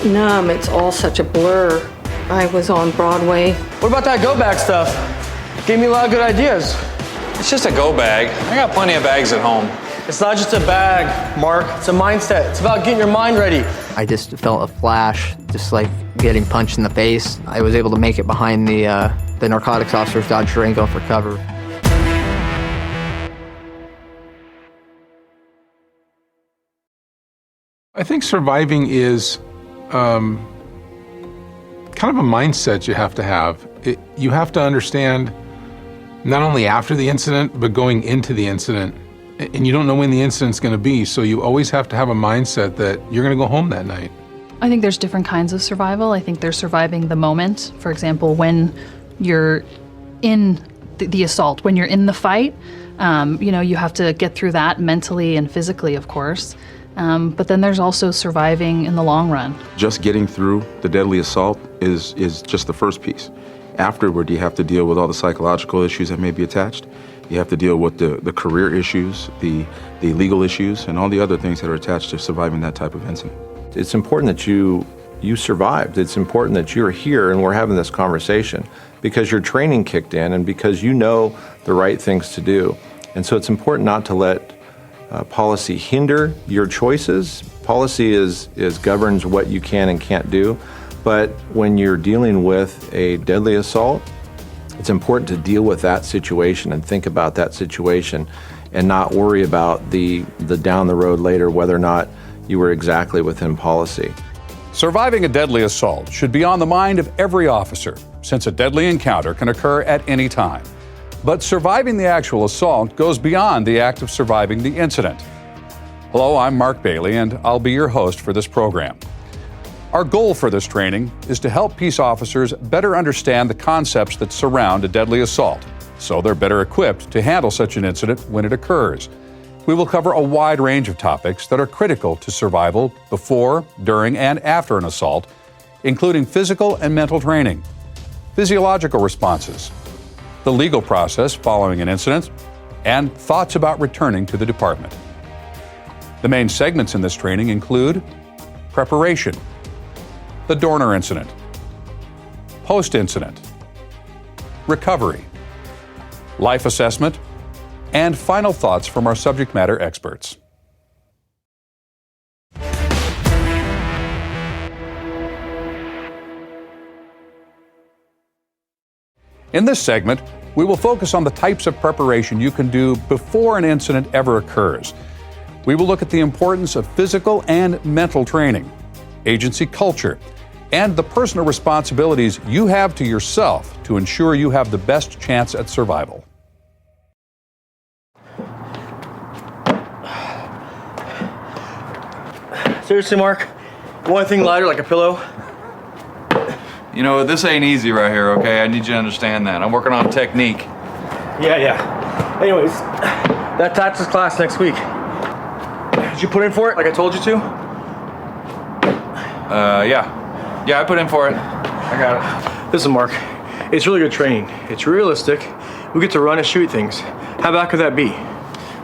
numb. It's all such a blur. I was on Broadway. What about that go bag stuff? Gave me a lot of good ideas. It's just a go bag. I got plenty of bags at home. It's not just a bag, Mark. It's a mindset. It's about getting your mind ready. I just felt a flash, just like getting punched in the face. I was able to make it behind the narcotics officers, dodge Durango for cover. I think surviving is kind of a mindset you have to have. You have to understand not only after the incident, but going into the incident. And you don't know when the incident's going to be, so you always have to have a mindset that you're going to go home that night. I think there's different kinds of survival. I think there's surviving the moment. For example, when you're in the assault, when you're in the fight, you have to get through that mentally and physically, of course. But then there's also surviving in the long run. Just getting through the deadly assault is just the first piece. Afterward, you have to deal with all the psychological issues that may be attached. You have to deal with the career issues, the legal issues, and all the other things that are attached to surviving that type of incident. It's important that you survived. It's important that you're here and we're having this conversation because your training kicked in and because you know the right things to do. And so it's important not to let policy hinder your choices. Policy governs what you can and can't do. But when you're dealing with a deadly assault, it's important to deal with that situation and think about that situation and not worry about the down the road later whether or not you were exactly within policy. Surviving a deadly assault should be on the mind of every officer, since a deadly encounter can occur at any time. But surviving the actual assault goes beyond the act of surviving the incident. Hello, I'm Mark Bailey, and I'll be your host for this program. Our goal for this training is to help peace officers better understand the concepts that surround a deadly assault, so they're better equipped to handle such an incident when it occurs. We will cover a wide range of topics that are critical to survival before, during, and after an assault, including physical and mental training, physiological responses, the legal process following an incident, and thoughts about returning to the department. The main segments in this training include preparation, the Dorner incident, post-incident, recovery, life assessment, and final thoughts from our subject matter experts. In this segment, we will focus on the types of preparation you can do before an incident ever occurs. We will look at the importance of physical and mental training, agency culture, and the personal responsibilities you have to yourself to ensure you have the best chance at survival. Seriously, Mark? You want anything lighter, like a pillow? You know, this ain't easy right here, okay? I need you to understand that. I'm working on technique. Yeah. Anyways, that taxes class next week. Did you put in for it like I told you to? Yeah, I put in for it. I got it. Listen, Mark, it's really good training. It's realistic. We get to run and shoot things. How bad could that be?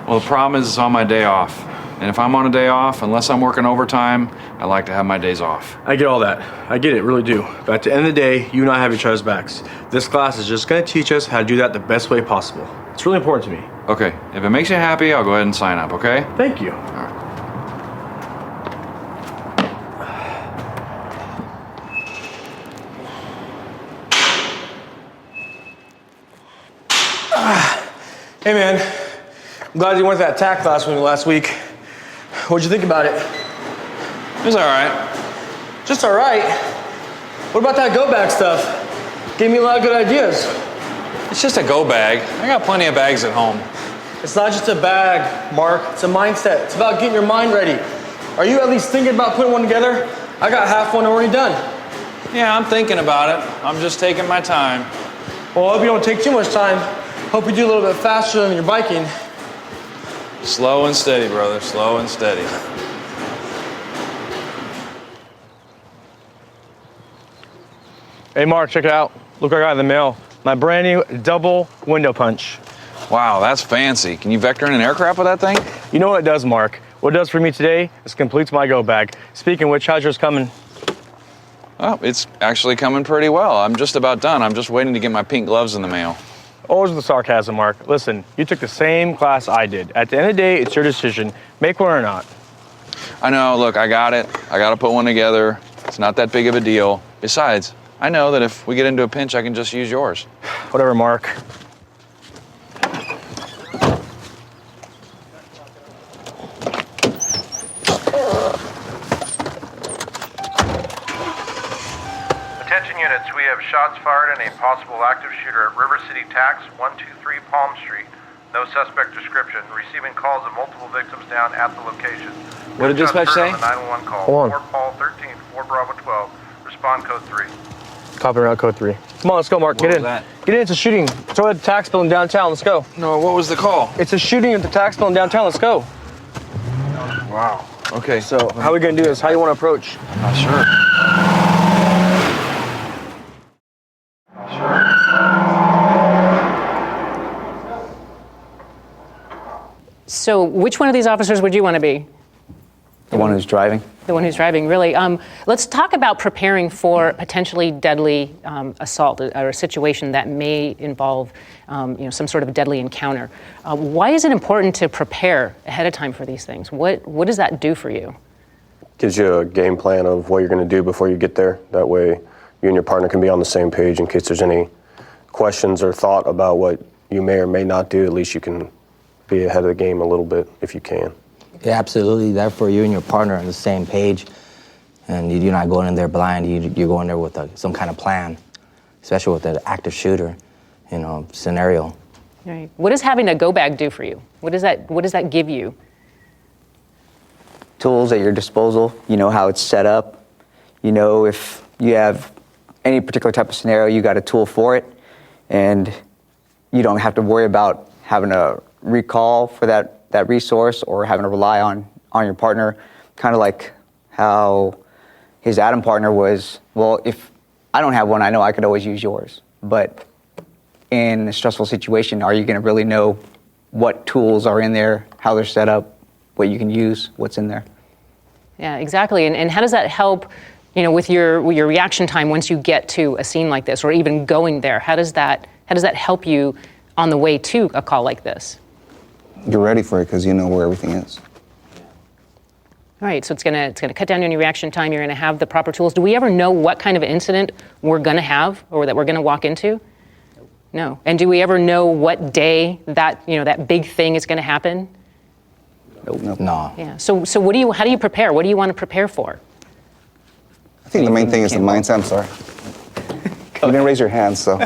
Well, the problem is it's on my day off. And if I'm on a day off, unless I'm working overtime, I like to have my days off. I get all that. I get it, really do. But at the end of the day, you and I have each other's backs. This class is just going to teach us how to do that the best way possible. It's really important to me. Okay, if it makes you happy, I'll go ahead and sign up, okay? Thank you. All right. Hey, man. I'm glad you went to that TAC class with me last week. What'd you think about it? It was all right. Just all right? What about that go bag stuff? Gave me a lot of good ideas. It's just a go bag. I got plenty of bags at home. It's not just a bag, Mark. It's a mindset. It's about getting your mind ready. Are you at least thinking about putting one together? I got half one already done. Yeah, I'm thinking about it. I'm just taking my time. Well, I hope you don't take too much time. Hope you do a little bit faster than your biking. Slow and steady, brother. Slow and steady. Hey, Mark, check it out. Look what I got in the mail. My brand new double window punch. Wow, that's fancy. Can you vector in an aircraft with that thing? You know what it does, Mark. What it does for me today is completes my go bag. Speaking of which, how's yours coming? Oh, it's actually coming pretty well. I'm just about done. I'm just waiting to get my pink gloves in the mail. Always the sarcasm, Mark. Listen, you took the same class I did. At the end of the day, it's your decision. Make one or not. I know, look, I got it. I got to put one together. It's not that big of a deal. Besides, I know that if we get into a pinch, I can just use yours. Whatever, Mark. Attention units, we have shots fired and a possible active shooter at River City Tax, 123 Palm Street. No suspect description. Receiving calls of multiple victims down at the location. What did dispatch say? On the 911 call. Hold on. 4 Paul 13, 4 Bravo 12. Respond code 3. Copy around code 3. Come on, let's go, Mark. What Get was in. that? Get in. It's a shooting. It's over at the tax building downtown. Let's go. No, what was the call? It's a shooting at the tax building downtown. Let's go. Wow. Okay. So, how are we going to do this? How do you want to approach? I'm not sure. So which one of these officers would you want to be? The one who's driving? The one who's driving, really. Let's talk about preparing for potentially deadly assault or a situation that may involve some sort of deadly encounter. Why is it important to prepare ahead of time for these things? What does that do for you? Gives you a game plan of what you're going to do before you get there. That way you and your partner can be on the same page in case there's any questions or thought about what you may or may not do. At least you can be ahead of the game a little bit if you can. Yeah, absolutely. Therefore, you and your partner are on the same page, and you're not going in there blind. You're going there with some kind of plan, especially with an active shooter, scenario. Right. What does having a go bag do for you? What does that give you? Tools at your disposal. You know how it's set up. You know if you have any particular type of scenario, you got a tool for it, and you don't have to worry about having a recall for that resource or having to rely on your partner, kind of like how his Adam partner was, well, if I don't have one, I know I could always use yours. But in a stressful situation, are you going to really know what tools are in there, how they're set up, what you can use, what's in there? Yeah, exactly. And how does that help, with your reaction time once you get to a scene like this, or even going there? How does that help you on the way to a call like this? You're ready for it because you know where everything is. All right, so it's gonna cut down on your reaction time. You're gonna have the proper tools. Do we ever know what kind of incident we're gonna have or that we're gonna walk into? No. And do we ever know what day that big thing is gonna happen? Nope. No. Yeah. So how do you prepare? What do you want to prepare for? I think the main thing is the mindset. I'm sorry. You didn't raise your hand, so.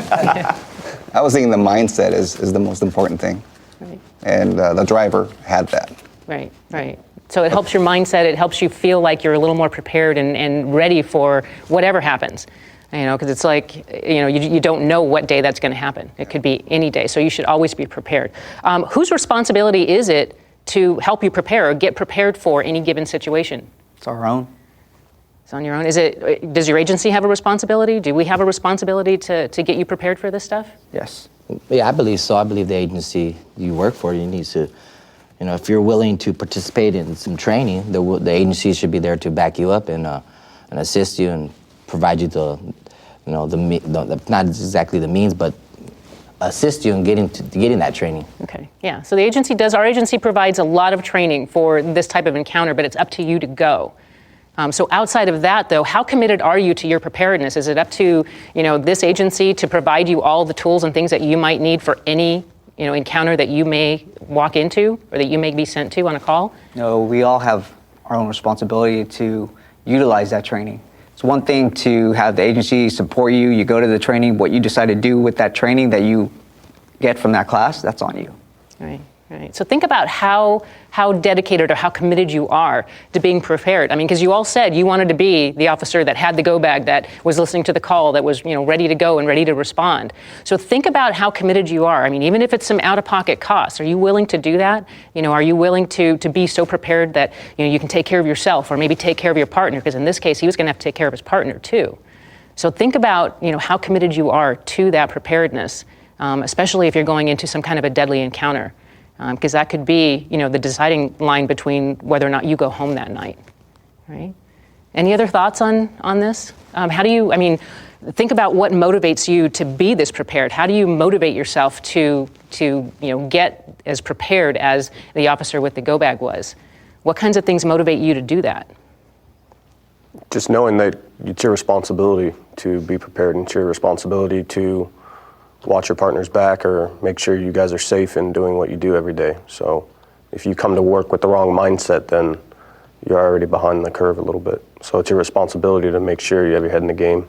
I was thinking the mindset is the most important thing. Right. And the driver had that. Right. So it helps your mindset. It helps you feel like you're a little more prepared and ready for whatever happens. Because it's like, you don't know what day that's going to happen. It could be any day. So you should always be prepared. Whose responsibility is it to help you prepare or get prepared for any given situation? It's our own. It's on your own. Does your agency have a responsibility? Do we have a responsibility to get you prepared for this stuff? Yes. Yeah, I believe so. I believe the agency you work for, you need to, if you're willing to participate in some training, the agency should be there to back you up and assist you and provide you not exactly the means, but assist you in getting that training. Okay, yeah. So our agency provides a lot of training for this type of encounter, but it's up to you to go. So outside of that, though, how committed are you to your preparedness? Is it up to, this agency to provide you all the tools and things that you might need for any, encounter that you may walk into or that you may be sent to on a call? No, we all have our own responsibility to utilize that training. It's one thing to have the agency support you. You go to the training. What you decide to do with that training that you get from that class, that's on you. Right. So think about how dedicated or how committed you are to being prepared. Because you all said you wanted to be the officer that had the go bag, that was listening to the call, that was, ready to go and ready to respond. So think about how committed you are. Even if it's some out-of-pocket costs, are you willing to do that? Are you willing to be so prepared that, you can take care of yourself or maybe take care of your partner? Because in this case, he was going to have to take care of his partner too. So think about, how committed you are to that preparedness, especially if you're going into some kind of a deadly encounter. Because that could be, the deciding line between whether or not you go home that night, right? Any other thoughts on this? How do you, I mean, think about what motivates you to be this prepared. How do you motivate yourself to get as prepared as the officer with the go bag was? What kinds of things motivate you to do that? Just knowing that it's your responsibility to be prepared and it's your responsibility to watch your partner's back or make sure you guys are safe in doing what you do every day. So if you come to work with the wrong mindset, then you're already behind the curve a little bit. So it's your responsibility to make sure you have your head in the game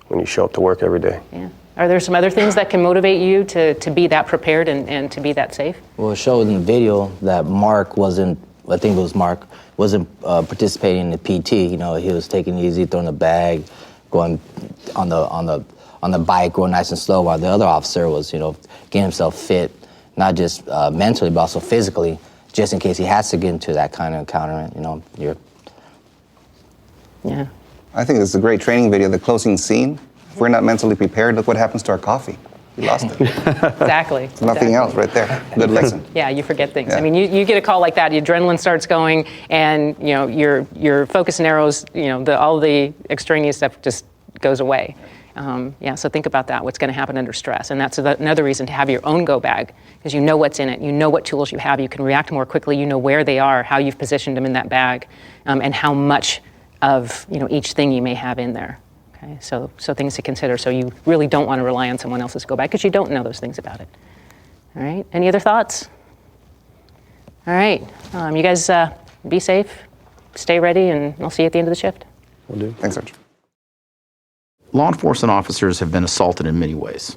when you show up to work every day. Yeah. Are there some other things that can motivate you to be that prepared and to be that safe? Well, it showed in the video that Mark wasn't, I think it was Mark, wasn't participating in the PT. You know, he was taking it easy, throwing the bag, going on the bike, going nice and slow, while the other officer was, getting himself fit, not just mentally, but also physically, just in case he has to get into that kind of encounter. Yeah. I think it's a great training video. The closing scene. If we're not mentally prepared, look what happens to our coffee. You lost it. Exactly. Nothing else right there. Good lesson. Yeah, you forget things. Yeah. I mean, you get a call like that, your adrenaline starts going, and your focus narrows. All the extraneous stuff just goes away. So think about that. What's going to happen under stress, and that's another reason to have your own go bag, because you know what's in it. You know what tools you have. You can react more quickly. You know where they are, how you've positioned them in that bag, and how much of each thing you may have in there. Okay, so things to consider. So you really don't want to rely on someone else's go bag because you don't know those things about it. All right. Any other thoughts? All right. You guys be safe, stay ready, and I'll see you at the end of the shift. Will do. Thanks, Sergeant. Law enforcement officers have been assaulted in many ways,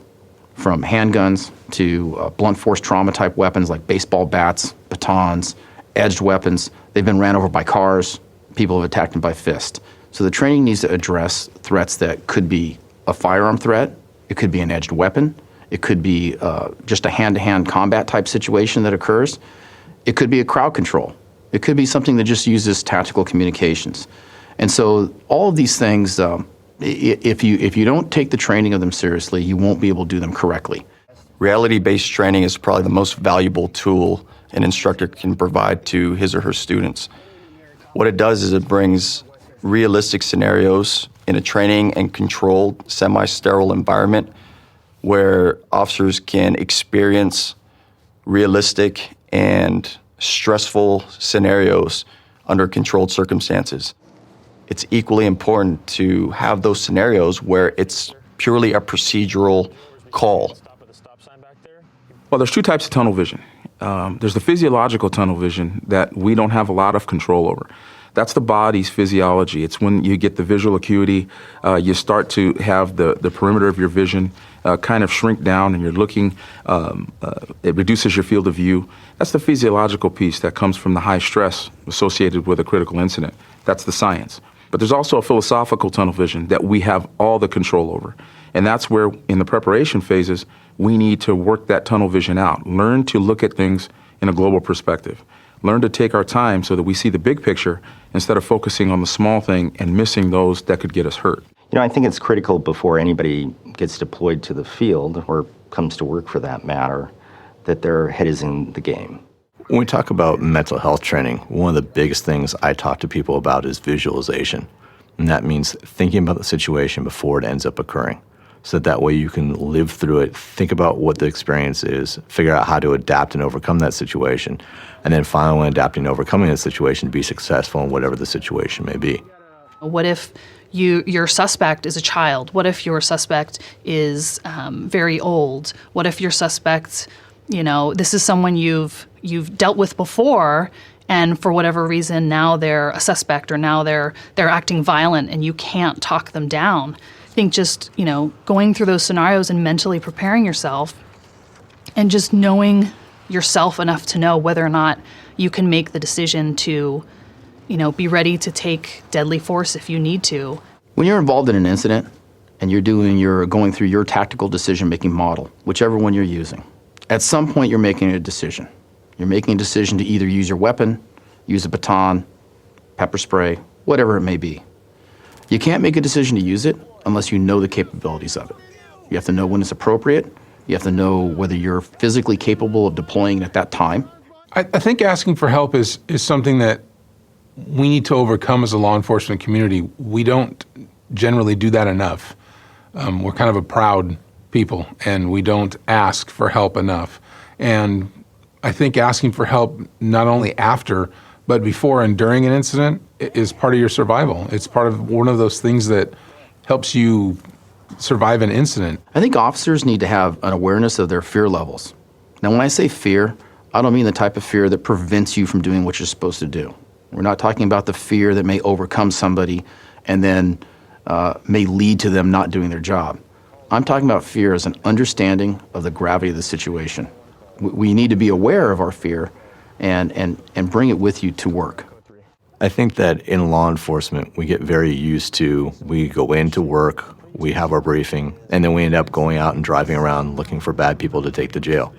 from handguns to blunt force trauma type weapons like baseball bats, batons, edged weapons. They've been ran over by cars. People have attacked them by fist. So the training needs to address threats that could be a firearm threat, it could be an edged weapon, it could be just a hand-to-hand combat type situation that occurs, it could be a crowd control, it could be something that just uses tactical communications. And so all of these things, if you don't take the training of them seriously, you won't be able to do them correctly. Reality-based training is probably the most valuable tool an instructor can provide to his or her students. What it does is it brings realistic scenarios in a training and controlled, semi-sterile environment where officers can experience realistic and stressful scenarios under controlled circumstances. It's equally important to have those scenarios where it's purely a procedural call. Well, there's two types of tunnel vision. There's the physiological tunnel vision that we don't have a lot of control over. That's the body's physiology. It's when you get the visual acuity, you start to have the perimeter of your vision kind of shrink down and you're looking, it reduces your field of view. That's the physiological piece that comes from the high stress associated with a critical incident. That's the science. But there's also a philosophical tunnel vision that we have all the control over. And that's where, in the preparation phases, we need to work that tunnel vision out. Learn to look at things in a global perspective. Learn to take our time so that we see the big picture instead of focusing on the small thing and missing those that could get us hurt. I think it's critical before anybody gets deployed to the field, or comes to work for that matter, that their head is in the game. When we talk about mental health training, one of the biggest things I talk to people about is visualization. And that means thinking about the situation before it ends up occurring. So that way you can live through it, think about what the experience is, figure out how to adapt and overcome that situation, and then finally when adapting and overcoming that situation, be successful in whatever the situation may be. What if your suspect is a child? What if your suspect is very old? What if your suspect, this is someone you've dealt with before, and for whatever reason now they're a suspect, or now they're acting violent and you can't talk them down? I think just, going through those scenarios and mentally preparing yourself and just knowing yourself enough to know whether or not you can make the decision to, be ready to take deadly force if you need to. When you're involved in an incident and you're going through your tactical decision-making model, whichever one you're using, at some point you're making a decision. You're making a decision to either use your weapon, use a baton, pepper spray, whatever it may be. You can't make a decision to use it unless you know the capabilities of it. You have to know when it's appropriate. You have to know whether you're physically capable of deploying at that time. I think asking for help is something that we need to overcome as a law enforcement community. We don't generally do that enough. We're kind of a proud people, and we don't ask for help enough. And I think asking for help not only after, but before and during an incident is part of your survival. It's part of one of those things that helps you survive an incident. I think officers need to have an awareness of their fear levels. Now, when I say fear, I don't mean the type of fear that prevents you from doing what you're supposed to do. We're not talking about the fear that may overcome somebody and then may lead to them not doing their job. I'm talking about fear as an understanding of the gravity of the situation. We need to be aware of our fear and bring it with you to work. I think that in law enforcement, we get very used to, we go into work, we have our briefing, and then we end up going out and driving around looking for bad people to take to jail.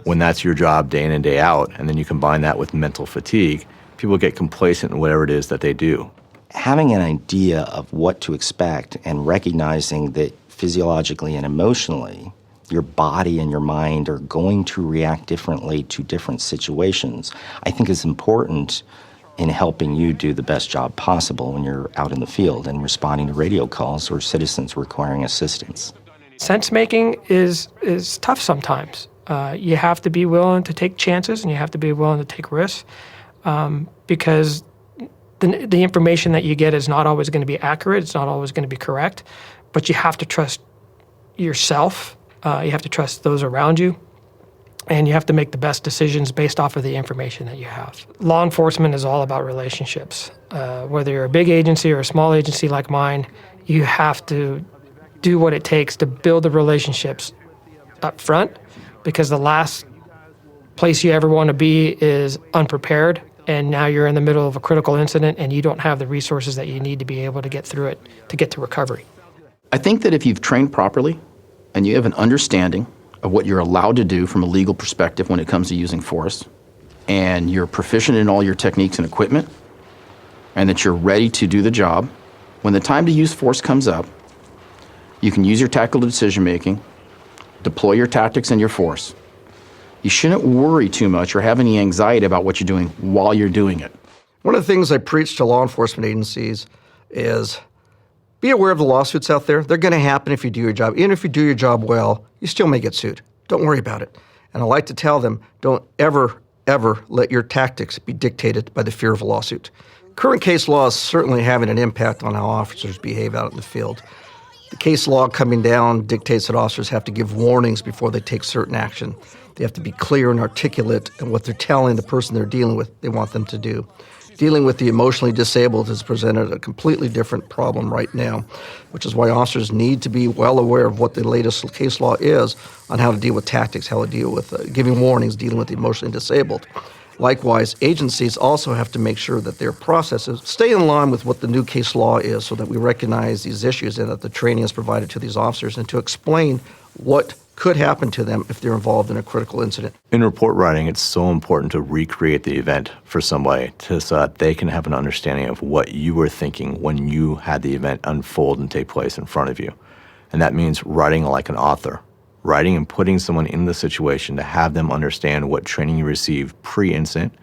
When that's your job day in and day out, and then you combine that with mental fatigue, people get complacent in whatever it is that they do. Having an idea of what to expect and recognizing that physiologically and emotionally, your body and your mind are going to react differently to different situations, I think is important in helping you do the best job possible when you're out in the field and responding to radio calls or citizens requiring assistance. Sense making is tough sometimes. You have to be willing to take chances and you have to be willing to take risks because the information that you get is not always going to be accurate, it's not always going to be correct, but you have to trust yourself, you have to trust those around you, and you have to make the best decisions based off of the information that you have. Law enforcement is all about relationships. Whether you're a big agency or a small agency like mine, you have to do what it takes to build the relationships up front, because the last place you ever want to be is unprepared, and now you're in the middle of a critical incident and you don't have the resources that you need to be able to get through it, to get to recovery. I think that if you've trained properly and you have an understanding of what you're allowed to do from a legal perspective when it comes to using force, and you're proficient in all your techniques and equipment, and that you're ready to do the job, when the time to use force comes up, you can use your tactical decision-making, deploy your tactics and your force. You shouldn't worry too much or have any anxiety about what you're doing while you're doing it. One of the things I preach to law enforcement agencies is be aware of the lawsuits out there. They're going to happen if you do your job. Even if you do your job well, you still may get sued. Don't worry about it. And I like to tell them, don't ever, ever let your tactics be dictated by the fear of a lawsuit. Current case law is certainly having an impact on how officers behave out in the field. The case law coming down dictates that officers have to give warnings before they take certain action. They have to be clear and articulate in what they're telling the person they're dealing with they want them to do. Dealing with the emotionally disabled has presented a completely different problem right now, which is why officers need to be well aware of what the latest case law is on how to deal with tactics, how to deal with giving warnings, dealing with the emotionally disabled. Likewise, agencies also have to make sure that their processes stay in line with what the new case law is so that we recognize these issues and that the training is provided to these officers and to explain what could happen to them if they're involved in a critical incident. In report writing, it's so important to recreate the event for somebody so that they can have an understanding of what you were thinking when you had the event unfold and take place in front of you. And that means writing like an author. Writing and putting someone in the situation to have them understand what training you received pre-incident,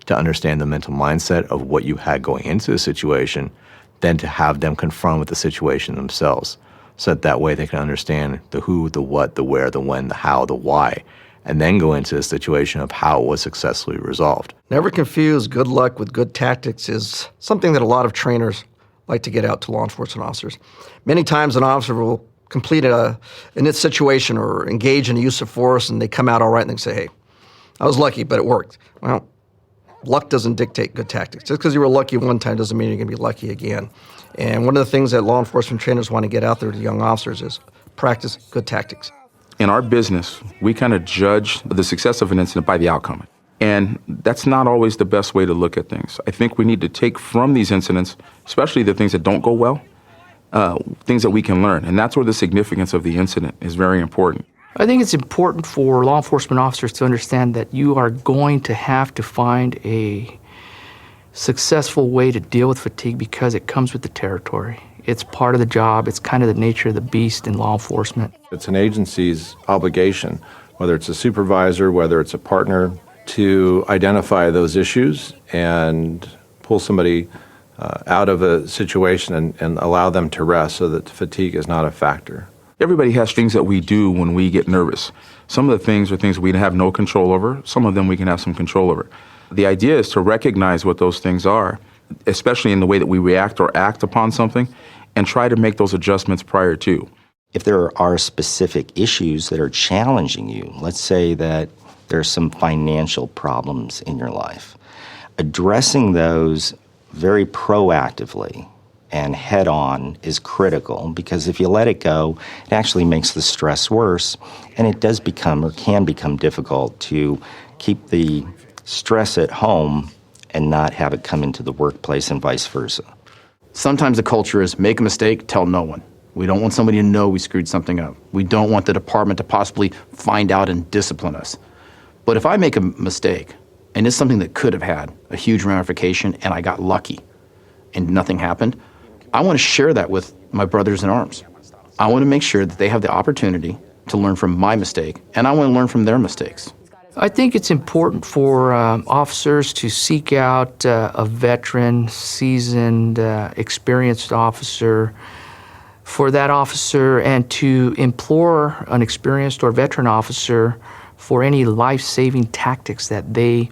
to understand the mental mindset of what you had going into the situation, then to have them confront with the situation themselves. So that way they can understand the who, the what, the where, the when, the how, the why, and then go into the situation of how it was successfully resolved. Never confuse good luck with good tactics is something that a lot of trainers like to get out to law enforcement officers. Many times an officer will complete in its situation or engage in a use of force and they come out all right and they say, hey, I was lucky, but it worked. Well, luck doesn't dictate good tactics. Just because you were lucky one time doesn't mean you're going to be lucky again. And one of the things that law enforcement trainers want to get out there to young officers is practice good tactics. In our business, we kind of judge the success of an incident by the outcome. And that's not always the best way to look at things. I think we need to take from these incidents, especially the things that don't go well, things that we can learn. And that's where the significance of the incident is very important. I think it's important for law enforcement officers to understand that you are going to have to find a successful way to deal with fatigue because it comes with the territory. It's part of the job. It's kind of the nature of the beast in law enforcement. It's an agency's obligation, whether it's a supervisor, whether it's a partner, to identify those issues and pull somebody out of a situation and allow them to rest so that fatigue is not a factor. Everybody has things that we do when we get nervous. Some of the things are things we have no control over. Some of them we can have some control over. The idea is to recognize what those things are, especially in the way that we react or act upon something, and try to make those adjustments prior to. If there are specific issues that are challenging you, let's say that there's some financial problems in your life, addressing those very proactively and head on is critical, because if you let it go, it actually makes the stress worse, and it does become or can become difficult to keep the stress at home and not have it come into the workplace and vice versa. Sometimes the culture is make a mistake, tell no one. We don't want somebody to know we screwed something up. We don't want the department to possibly find out and discipline us. But if I make a mistake, and it's something that could have had a huge ramification, and I got lucky and nothing happened, I want to share that with my brothers in arms. I want to make sure that they have the opportunity to learn from my mistake, and I want to learn from their mistakes. I think it's important for officers to seek out a veteran, seasoned, experienced officer, for that officer, and to implore an experienced or veteran officer for any life-saving tactics that they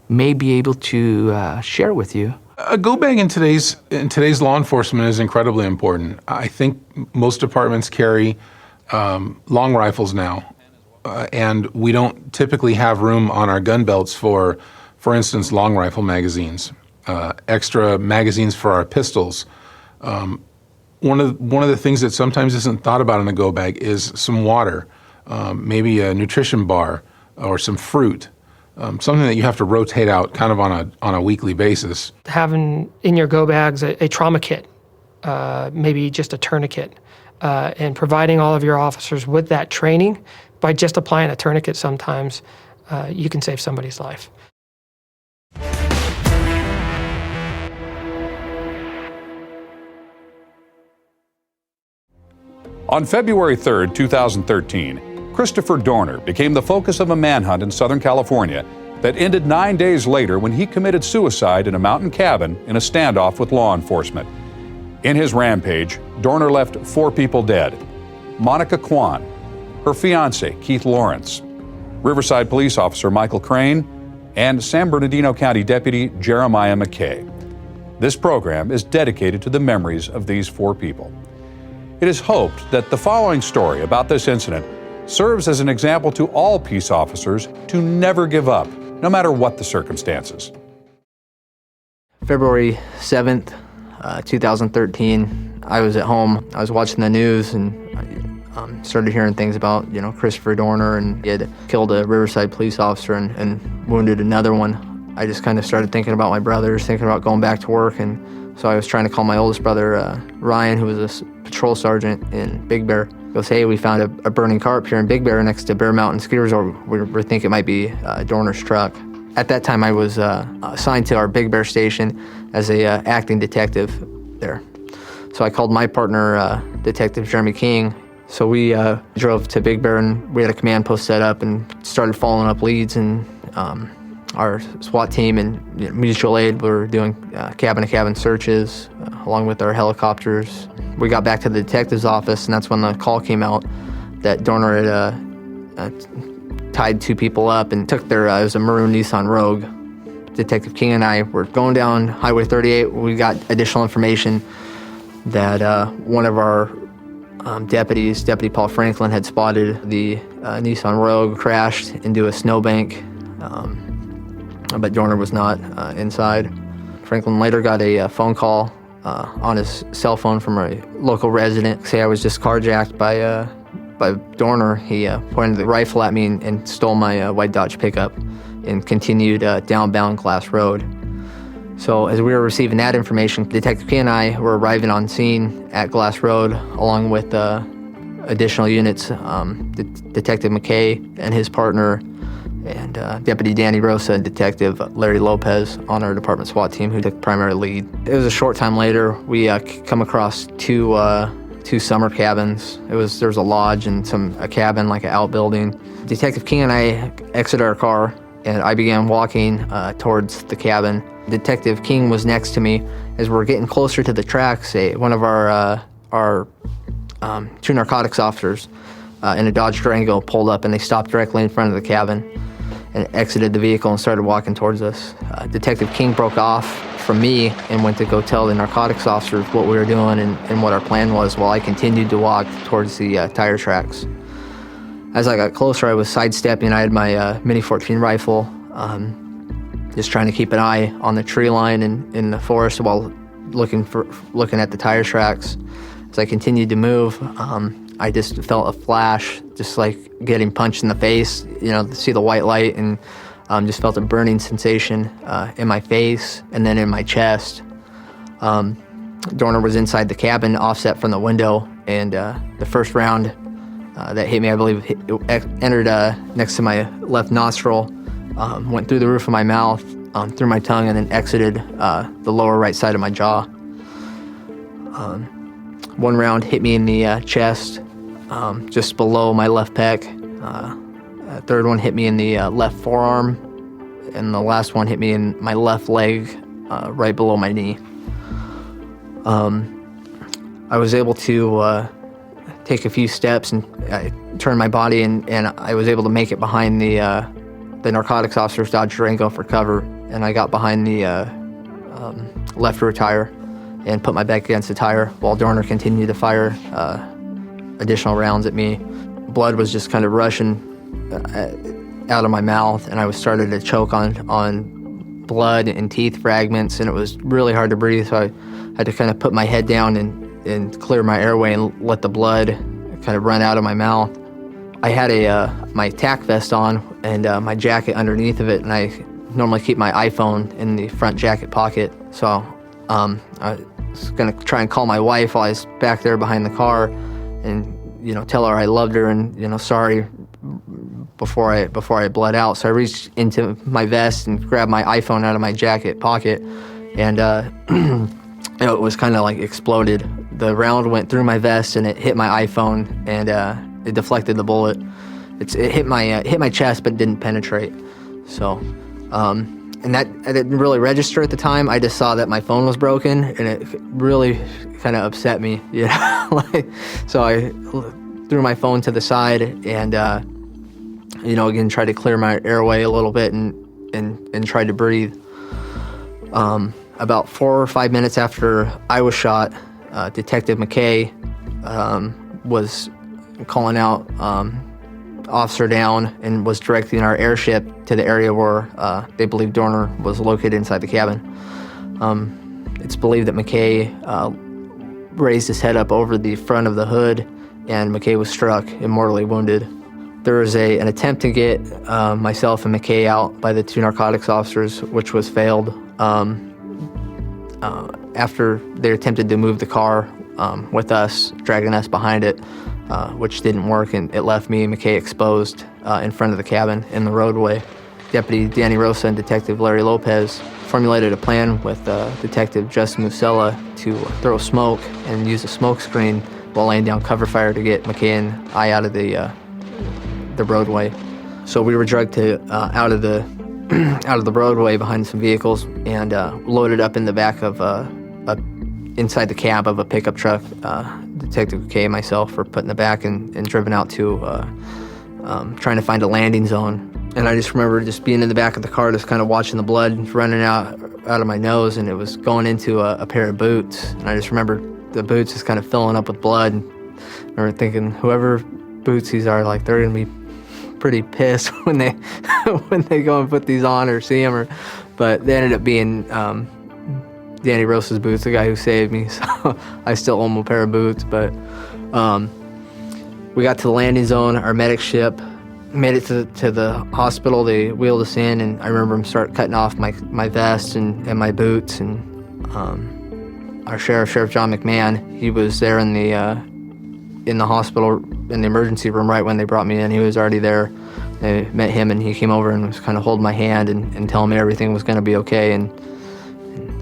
may be able to share with you. A go bag in today's law enforcement is incredibly important. I think most departments carry long rifles now. And we don't typically have room on our gun belts for instance, long rifle magazines, extra magazines for our pistols. One of the things that sometimes isn't thought about in a go bag is some water, maybe a nutrition bar or some fruit, something that you have to rotate out kind of on a weekly basis. Having in your go bags a trauma kit, maybe just a tourniquet, and providing all of your officers with that training. By just applying a tourniquet sometimes, you can save somebody's life. On February 3rd, 2013, Christopher Dorner became the focus of a manhunt in Southern California that ended 9 days later when he committed suicide in a mountain cabin in a standoff with law enforcement. In his rampage, Dorner left 4 people dead: Monica Kwan, her fiancé, Keith Lawrence, Riverside Police Officer Michael Crane, and San Bernardino County Deputy Jeremiah McKay. This program is dedicated to the memories of these 4 people. It is hoped that the following story about this incident serves as an example to all peace officers to never give up, no matter what the circumstances. February 7th, 2013, I was at home. I was watching the news and started hearing things about, Christopher Dorner, and he had killed a Riverside police officer and wounded another one. I just kind of started thinking about my brothers, thinking about going back to work, and so I was trying to call my oldest brother, Ryan, who was a patrol sergeant in Big Bear. He goes, hey, we found a burning car up here in Big Bear next to Bear Mountain Ski Resort. We think it might be Dorner's truck. At that time, I was assigned to our Big Bear station as a acting detective there. So I called my partner, Detective Jeremy King. So we drove to Big Bear, and we had a command post set up and started following up leads, and our SWAT team and mutual aid were doing cabin-to-cabin searches along with our helicopters. We got back to the detective's office, and that's when the call came out that Dorner had tied 2 people up and took their, it was a maroon Nissan Rogue. Detective King and I were going down Highway 38. We got additional information that one of our deputies, Deputy Paul Franklin, had spotted the Nissan Rogue crashed into a snowbank, but Dorner was not inside. Franklin later got a phone call on his cell phone from a local resident. Say I was just carjacked by Dorner. He pointed the rifle at me and stole my white Dodge pickup and continued downbound Glass Road. So as we were receiving that information, Detective King and I were arriving on scene at Glass Road along with additional units, Detective McKay and his partner, and Deputy Danny Rosa and Detective Larry Lopez on our department SWAT team, who took primary lead. It was a short time later, we come across two summer cabins. There was a lodge and a cabin, like an outbuilding. Detective King and I exited our car and I began walking towards the cabin. Detective King was next to me. As we're getting closer to the tracks, one of our two narcotics officers in a Dodge Durango pulled up, and they stopped directly in front of the cabin and exited the vehicle and started walking towards us. Detective King broke off from me and went to go tell the narcotics officers what we were doing and what our plan was, while I continued to walk towards the tire tracks. As I got closer, I was sidestepping. I had my Mini 14 rifle, just trying to keep an eye on the tree line in the forest while looking at the tire tracks. As I continued to move, I just felt a flash, just like getting punched in the face, to see the white light, and just felt a burning sensation in my face and then in my chest. Dorner was inside the cabin, offset from the window, and the first round that hit me, I believe, entered next to my left nostril, went through the roof of my mouth, through my tongue, and then exited the lower right side of my jaw. One round hit me in the chest, just below my left pec. A third one hit me in the left forearm, and the last one hit me in my left leg, right below my knee. I was able to take a few steps, and I turned my body, and I was able to make it behind the narcotics officer's Dodge Durango for cover, and I got behind the left rear tire and put my back against the tire while Dorner continued to fire additional rounds at me. Blood was just kind of rushing out of my mouth, and I was starting to choke on blood and teeth fragments, and it was really hard to breathe, so I had to kind of put my head down and clear my airway and let the blood kind of run out of my mouth. I had my tack vest on and my jacket underneath of it, and I normally keep my iPhone in the front jacket pocket, so I was going to try and call my wife while I was back there behind the car and tell her I loved her and sorry before I bled out. So I reached into my vest and grabbed my iPhone out of my jacket pocket, and it was kind of like exploded. The round went through my vest and it hit my iPhone, and it deflected the bullet. It hit my chest but didn't penetrate. So and that I didn't really register at the time. I just saw that my phone was broken, and it really kind of upset me. So I threw my phone to the side and again tried to clear my airway a little bit and tried to breathe. About 4 or 5 minutes after I was shot, Detective McKay was calling out officer down and was directing our airship to the area where they believed Dorner was located inside the cabin. It's believed that McKay raised his head up over the front of the hood, and McKay was struck and mortally wounded. There was an attempt to get myself and McKay out by the two narcotics officers, which was failed. After they attempted to move the car with us, dragging us behind it, which didn't work, and it left me and McKay exposed in front of the cabin in the roadway. Deputy Danny Rosa and Detective Larry Lopez formulated a plan with Detective Justin Musella to throw smoke and use a smoke screen while laying down cover fire to get McKay and I out of the roadway. So we were dragged out of the roadway behind some vehicles and loaded up in the back of inside the cab of a pickup truck. Detective K and myself were put in the back and driven out to trying to find a landing zone. And I just remember just being in the back of the car, just kind of watching the blood running out of my nose, and it was going into a pair of boots. And I just remember the boots just kind of filling up with blood. And I remember thinking, whoever boots these are, like, they're gonna be pretty pissed when they go and put these on or see them. But they ended up being Danny Rosa's boots, the guy who saved me. So I still own a pair of boots. But we got to the landing zone. Our medic ship made it to the hospital. They wheeled us in, and I remember them start cutting off my vest and my boots. And our Sheriff John McMahon, he was there in the hospital in the emergency room right when they brought me in. He was already there. I met him, and he came over and was kind of holding my hand and telling me everything was going to be okay. And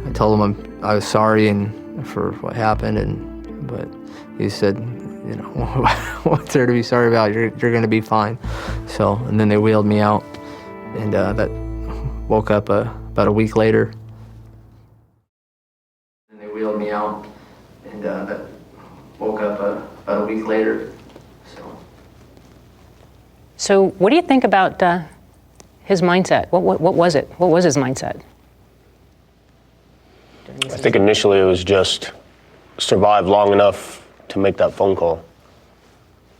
I told him I was sorry for what happened, but he said, what's there to be sorry about? You're going to be fine. So, and then they wheeled me out. and that woke up about a week later. And they wheeled me out, and that woke up about a week later. So what do you think about his mindset? What was it? What was his mindset? I think initially it was just survive long enough to make that phone call.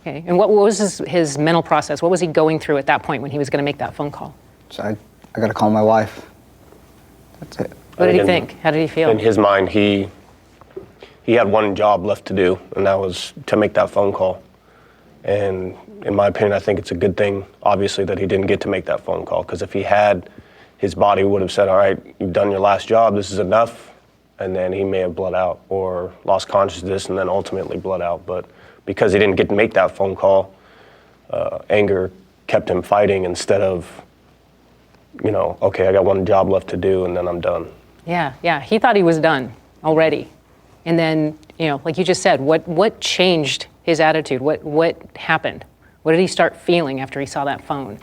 Okay, and what was his mental process? What was he going through at that point when he was going to make that phone call? So I got to call my wife. That's it. What did he think? How did he feel? In his mind, he had one job left to do, and that was to make that phone call. And in my opinion, I think it's a good thing, obviously, that he didn't get to make that phone call, because if he had, his body would have said, all right, you've done your last job, this is enough, and then he may have bled out or lost consciousness and then ultimately bled out. But because he didn't get to make that phone call, anger kept him fighting instead of, okay, I got one job left to do and then I'm done. Yeah, he thought he was done already. And then, like you just said, what changed his attitude? What happened? What did he start feeling after he saw that phone?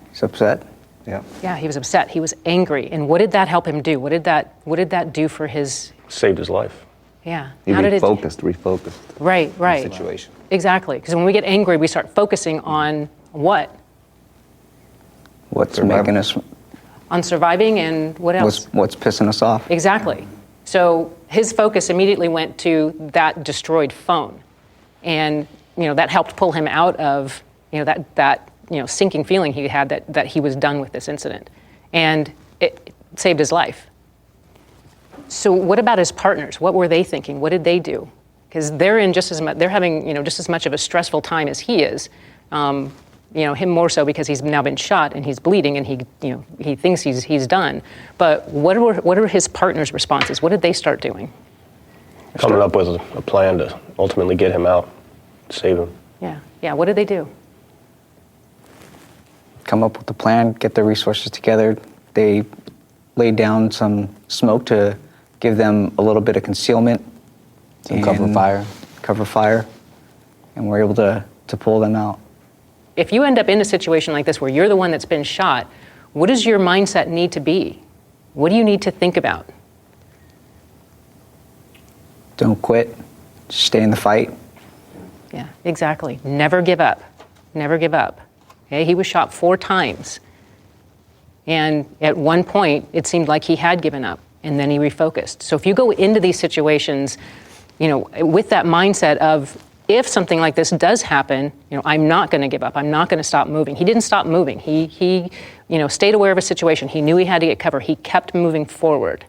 He's upset. Yeah. Yeah, he was upset. He was angry. And what did that help him do? What did that do for his? Saved his life. Yeah. He How did it? refocused. Right. The situation. Exactly. Because when we get angry, we start focusing on what? What's making us? On surviving and what else? What's pissing us off? Exactly. So his focus immediately went to that destroyed phone, and that helped pull him out of that sinking feeling he had that he was done with this incident, and it saved his life. So what about his partners? What were they thinking? What did they do? Because they're in just as much, they're having just as much of a stressful time as he is. Him more so because he's now been shot and he's bleeding and he thinks he's done. But what are his partners' responses? What did they start doing? Coming up with a plan to ultimately get him out, save him. Yeah. What did they do? Come up with a plan, get their resources together. They laid down some smoke to give them a little bit of concealment. Some cover fire. And we're able to pull them out. If you end up in a situation like this where you're the one that's been shot, what does your mindset need to be? What do you need to think about? Don't quit. Stay in the fight. Yeah, exactly. Never give up. Never give up. Okay? He was shot 4 times. And at one point, it seemed like he had given up, and then he refocused. So if you go into these situations, with that mindset of, if something like this does happen, I'm not going to give up. I'm not going to stop moving. He didn't stop moving. He stayed aware of a situation. He knew he had to get cover. He kept moving forward.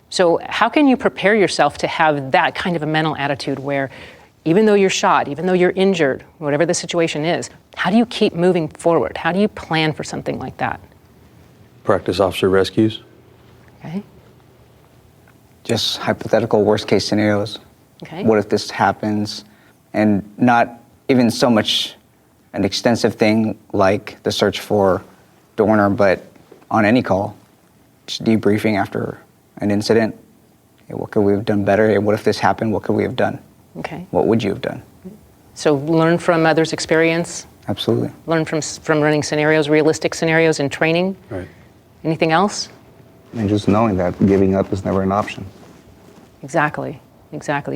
So how can you prepare yourself to have that kind of a mental attitude where, even though you're shot, even though you're injured, whatever the situation is, how do you keep moving forward? How do you plan for something like that? Practice officer rescues. Okay. Just hypothetical worst case scenarios. Okay. What if this happens? And not even so much an extensive thing like the search for Dorner, but on any call, just debriefing after an incident. Hey, what could we have done better? Hey, what if this happened? What could we have done? Okay. What would you have done? So learn from others' experience. Absolutely. Learn from running scenarios, realistic scenarios in training. Right. Anything else? And just knowing that giving up is never an option. Exactly.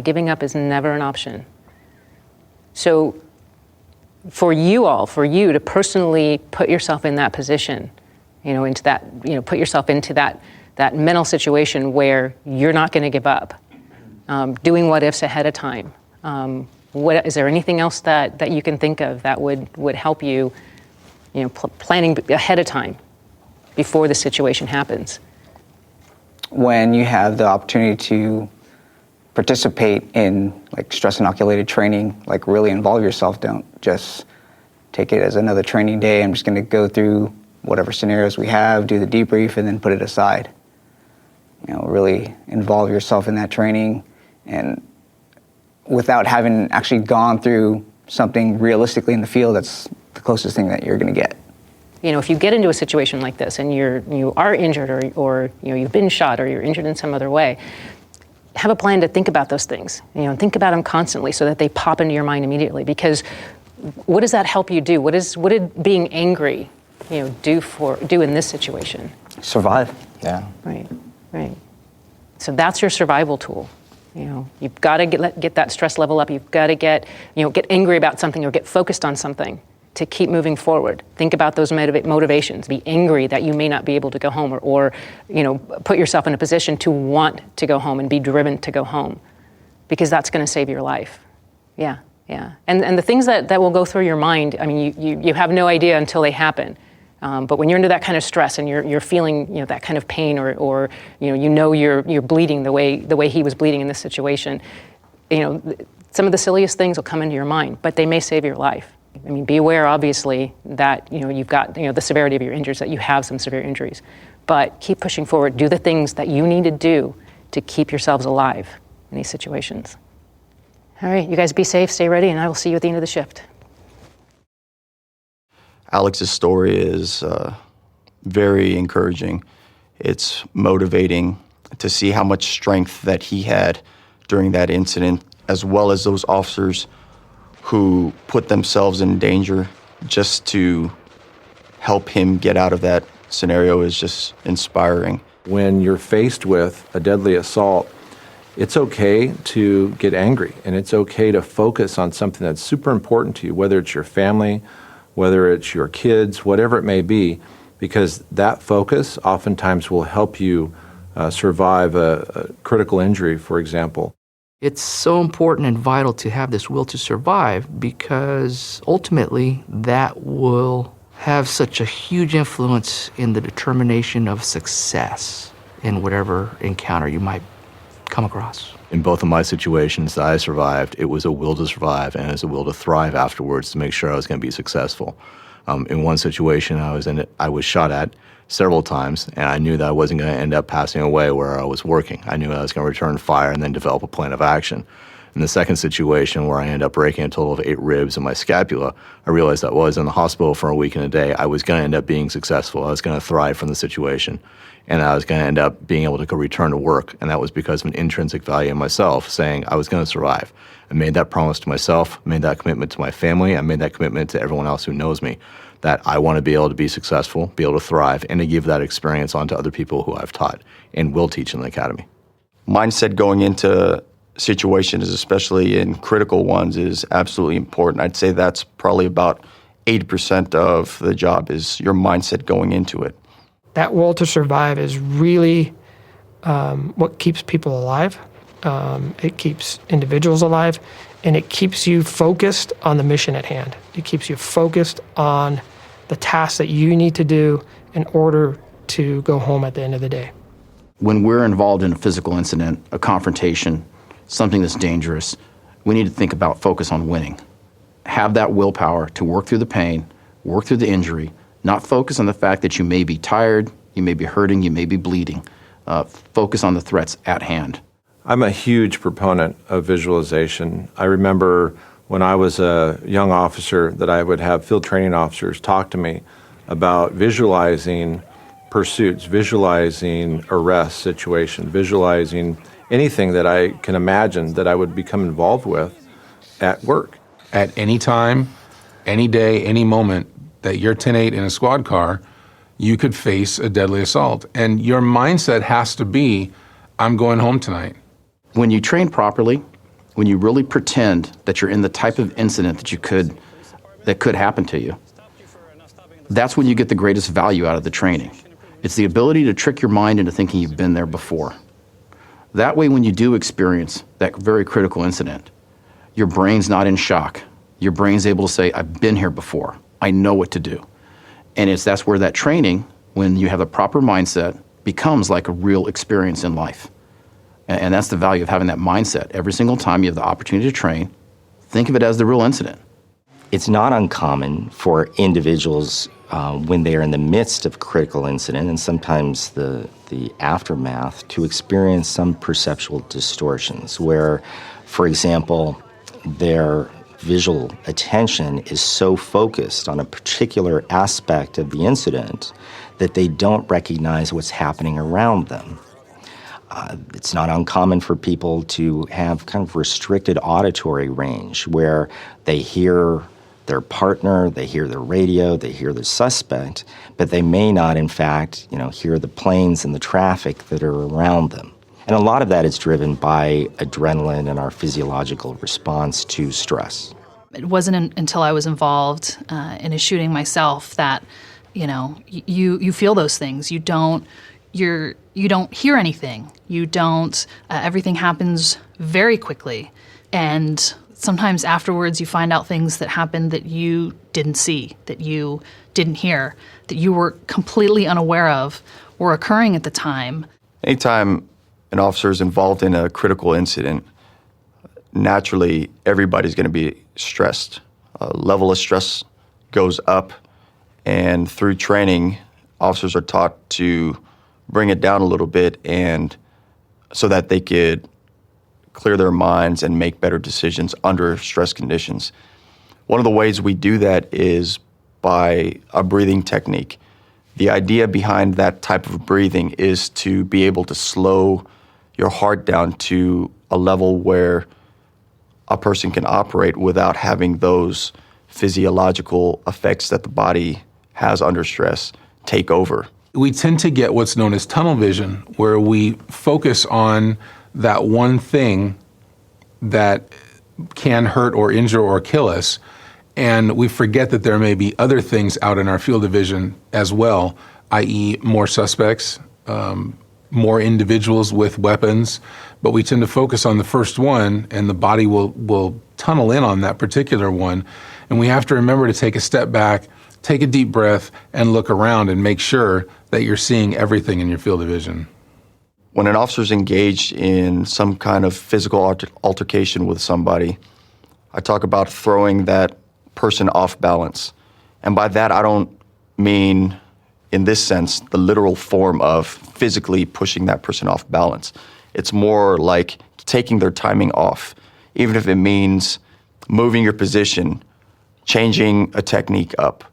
Giving up is never an option. So for you to personally put yourself in that position, put yourself into that mental situation where you're not going to give up, doing what ifs ahead of time. Is there anything else that you can think of that would help you, planning ahead of time before the situation happens? When you have the opportunity to participate in stress inoculated training, really involve yourself. Don't just take it as another training day. I'm just going to go through whatever scenarios we have, do the debrief, and then put it aside. Really involve yourself in that training, and without having actually gone through something realistically in the field, that's the closest thing that you're going to get. If you get into a situation like this and you are injured or you've been shot or you're injured in some other way, have a plan to think about those things. Think about them constantly so that they pop into your mind immediately. Because what does that help you do? What did being angry do in this situation? Survive. Yeah. Right. So that's your survival tool. You've got to get that stress level up. You've got to get angry about something or get focused on something to keep moving forward. Think about those motivations. Be angry that you may not be able to go home, or put yourself in a position to want to go home and be driven to go home, because that's going to save your life. Yeah. And the things that will go through your mind, I mean, you have no idea until they happen. But when you're under that kind of stress and you're feeling that kind of pain, or you're bleeding the way he was bleeding in this situation, some of the silliest things will come into your mind, but they may save your life. I mean, be aware, obviously, that you've got the severity of your injuries, that you have some severe injuries, but keep pushing forward. Do the things that you need to do to keep yourselves alive in these situations. All right, you guys be safe, stay ready, and I will see you at the end of the shift. Alex's story is very encouraging. It's motivating to see how much strength that he had during that incident, as well as those officers who put themselves in danger just to help him get out of that scenario is just inspiring. When you're faced with a deadly assault, it's okay to get angry, and it's okay to focus on something that's super important to you, whether it's your family, whether it's your kids, whatever it may be, because that focus oftentimes will help you survive a critical injury, for example. It's so important and vital to have this will to survive, because ultimately that will have such a huge influence in the determination of success in whatever encounter you might come across. In both of my situations that I survived, it was a will to survive and it was a will to thrive afterwards to make sure I was going to be successful. In one situation I was shot at several times, and I knew that I wasn't going to end up passing away where I was working. I knew I was going to return fire and then develop a plan of action. In the second situation, where I ended up breaking a total of 8 ribs in my scapula, I realized that while I was in the hospital for a week and a day, I was going to end up being successful. I was going to thrive from the situation, and I was going to end up being able to go return to work. And that was because of an intrinsic value in myself, saying I was going to survive. I made that promise to myself, made that commitment to my family, I made that commitment to everyone else who knows me, that I want to be able to be successful, be able to thrive, and to give that experience on to other people who I've taught and will teach in the academy. Mindset going into situations, especially in critical ones, is absolutely important. I'd say that's probably about 80% of the job is your mindset going into it. That will to survive is really what keeps people alive. It keeps individuals alive, and it keeps you focused on the mission at hand. It keeps you focused on the tasks that you need to do in order to go home at the end of the day. When we're involved in a physical incident, a confrontation, something that's dangerous, we need to think about focus on winning. Have that willpower to work through the pain, work through the injury, not focus on the fact that you may be tired, you may be hurting, you may be bleeding. Focus on the threats at hand. I'm a huge proponent of visualization. I remember when I was a young officer that I would have field training officers talk to me about visualizing pursuits, visualizing arrest situation, visualizing anything that I can imagine that I would become involved with at work. At any time, any day, any moment that you're 10-8 in a squad car, you could face a deadly assault. And your mindset has to be, I'm going home tonight. When you train properly, when you really pretend that you're in the type of incident that could happen to you, that's when you get the greatest value out of the training. It's the ability to trick your mind into thinking you've been there before. That way, when you do experience that very critical incident, your brain's not in shock. Your brain's able to say, I've been here before. I know what to do. And that's where that training, when you have the proper mindset, becomes like a real experience in life. And that's the value of having that mindset. Every single time you have the opportunity to train, think of it as the real incident. It's not uncommon for individuals when they are in the midst of a critical incident, and sometimes the aftermath, to experience some perceptual distortions where, for example, their visual attention is so focused on a particular aspect of the incident that they don't recognize what's happening around them. It's not uncommon for people to have kind of restricted auditory range where they hear their partner, they hear their radio, they hear the suspect, but they may not, in fact, hear the planes and the traffic that are around them. And a lot of that is driven by adrenaline and our physiological response to stress. It wasn't until I was involved in a shooting myself that, you feel those things. You don't hear anything. You don't. Everything happens very quickly, and sometimes afterwards you find out things that happened that you didn't see, that you didn't hear, that you were completely unaware of, were occurring at the time. Anytime an officer is involved in a critical incident, naturally everybody's going to be stressed. Level of stress goes up, and through training, officers are taught to bring it down a little bit, and so that they could clear their minds and make better decisions under stress conditions. One of the ways we do that is by a breathing technique. The idea behind that type of breathing is to be able to slow your heart down to a level where a person can operate without having those physiological effects that the body has under stress take over. We tend to get what's known as tunnel vision, where we focus on that one thing that can hurt or injure or kill us, and we forget that there may be other things out in our field of vision as well, i.e. more suspects, more individuals with weapons, but we tend to focus on the first one, and the body will tunnel in on that particular one, and we have to remember to take a step back, take a deep breath, and look around and make sure that you're seeing everything in your field of vision. When an officer's engaged in some kind of physical altercation with somebody, I talk about throwing that person off balance. And by that, I don't mean, in this sense, the literal form of physically pushing that person off balance. It's more like taking their timing off, even if it means moving your position, changing a technique up,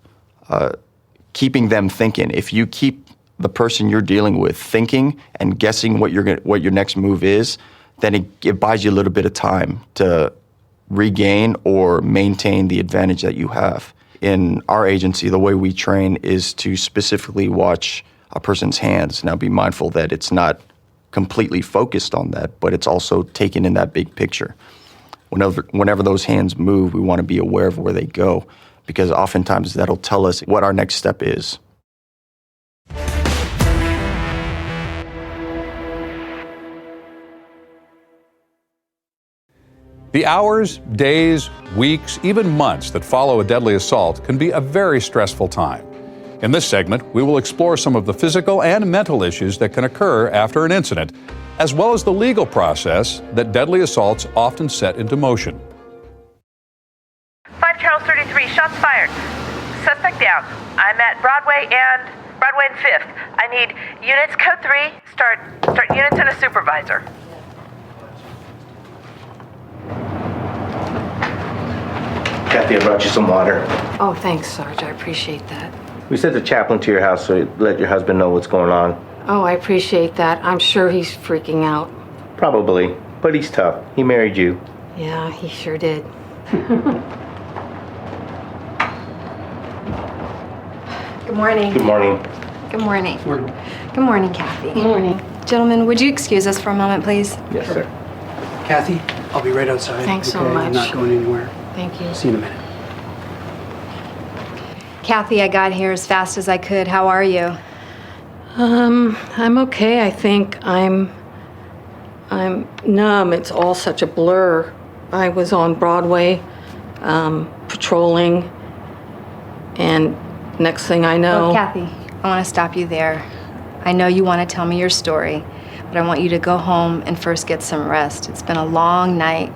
keeping them thinking. If you keep the person you're dealing with thinking and guessing what your next move is, then it buys you a little bit of time to regain or maintain the advantage that you have. In our agency, the way we train is to specifically watch a person's hands. Now, be mindful that it's not completely focused on that, but it's also taken in that big picture. Whenever those hands move, we want to be aware of where they go, because oftentimes that'll tell us what our next step is. The hours, days, weeks, even months that follow a deadly assault can be a very stressful time. In this segment, we will explore some of the physical and mental issues that can occur after an incident, as well as the legal process that deadly assaults often set into motion. 5 Charles 33, shots fired. Suspect down. I'm at Broadway and 5th. I need units code 3, start units and a supervisor. Kathy, I brought you some water. Oh, thanks, Sarge. I appreciate that. We sent the chaplain to your house so let your husband know what's going on. Oh, I appreciate that. I'm sure he's freaking out. Probably, but he's tough. He married you. Yeah, he sure did. Good morning. Good morning. Good morning. Good morning, Kathy. Good morning. Gentlemen, would you excuse us for a moment, please? Yes, sir. Kathy, I'll be right outside. Thanks so okay? much. I'm not going anywhere. Thank you. See you in a minute. Kathy, I got here as fast as I could. How are you? I'm okay. I think I'm numb. It's all such a blur. I was on Broadway, patrolling, and next thing I know... Oh, Kathy, I want to stop you there. I know you want to tell me your story, but I want you to go home and first get some rest. It's been a long night,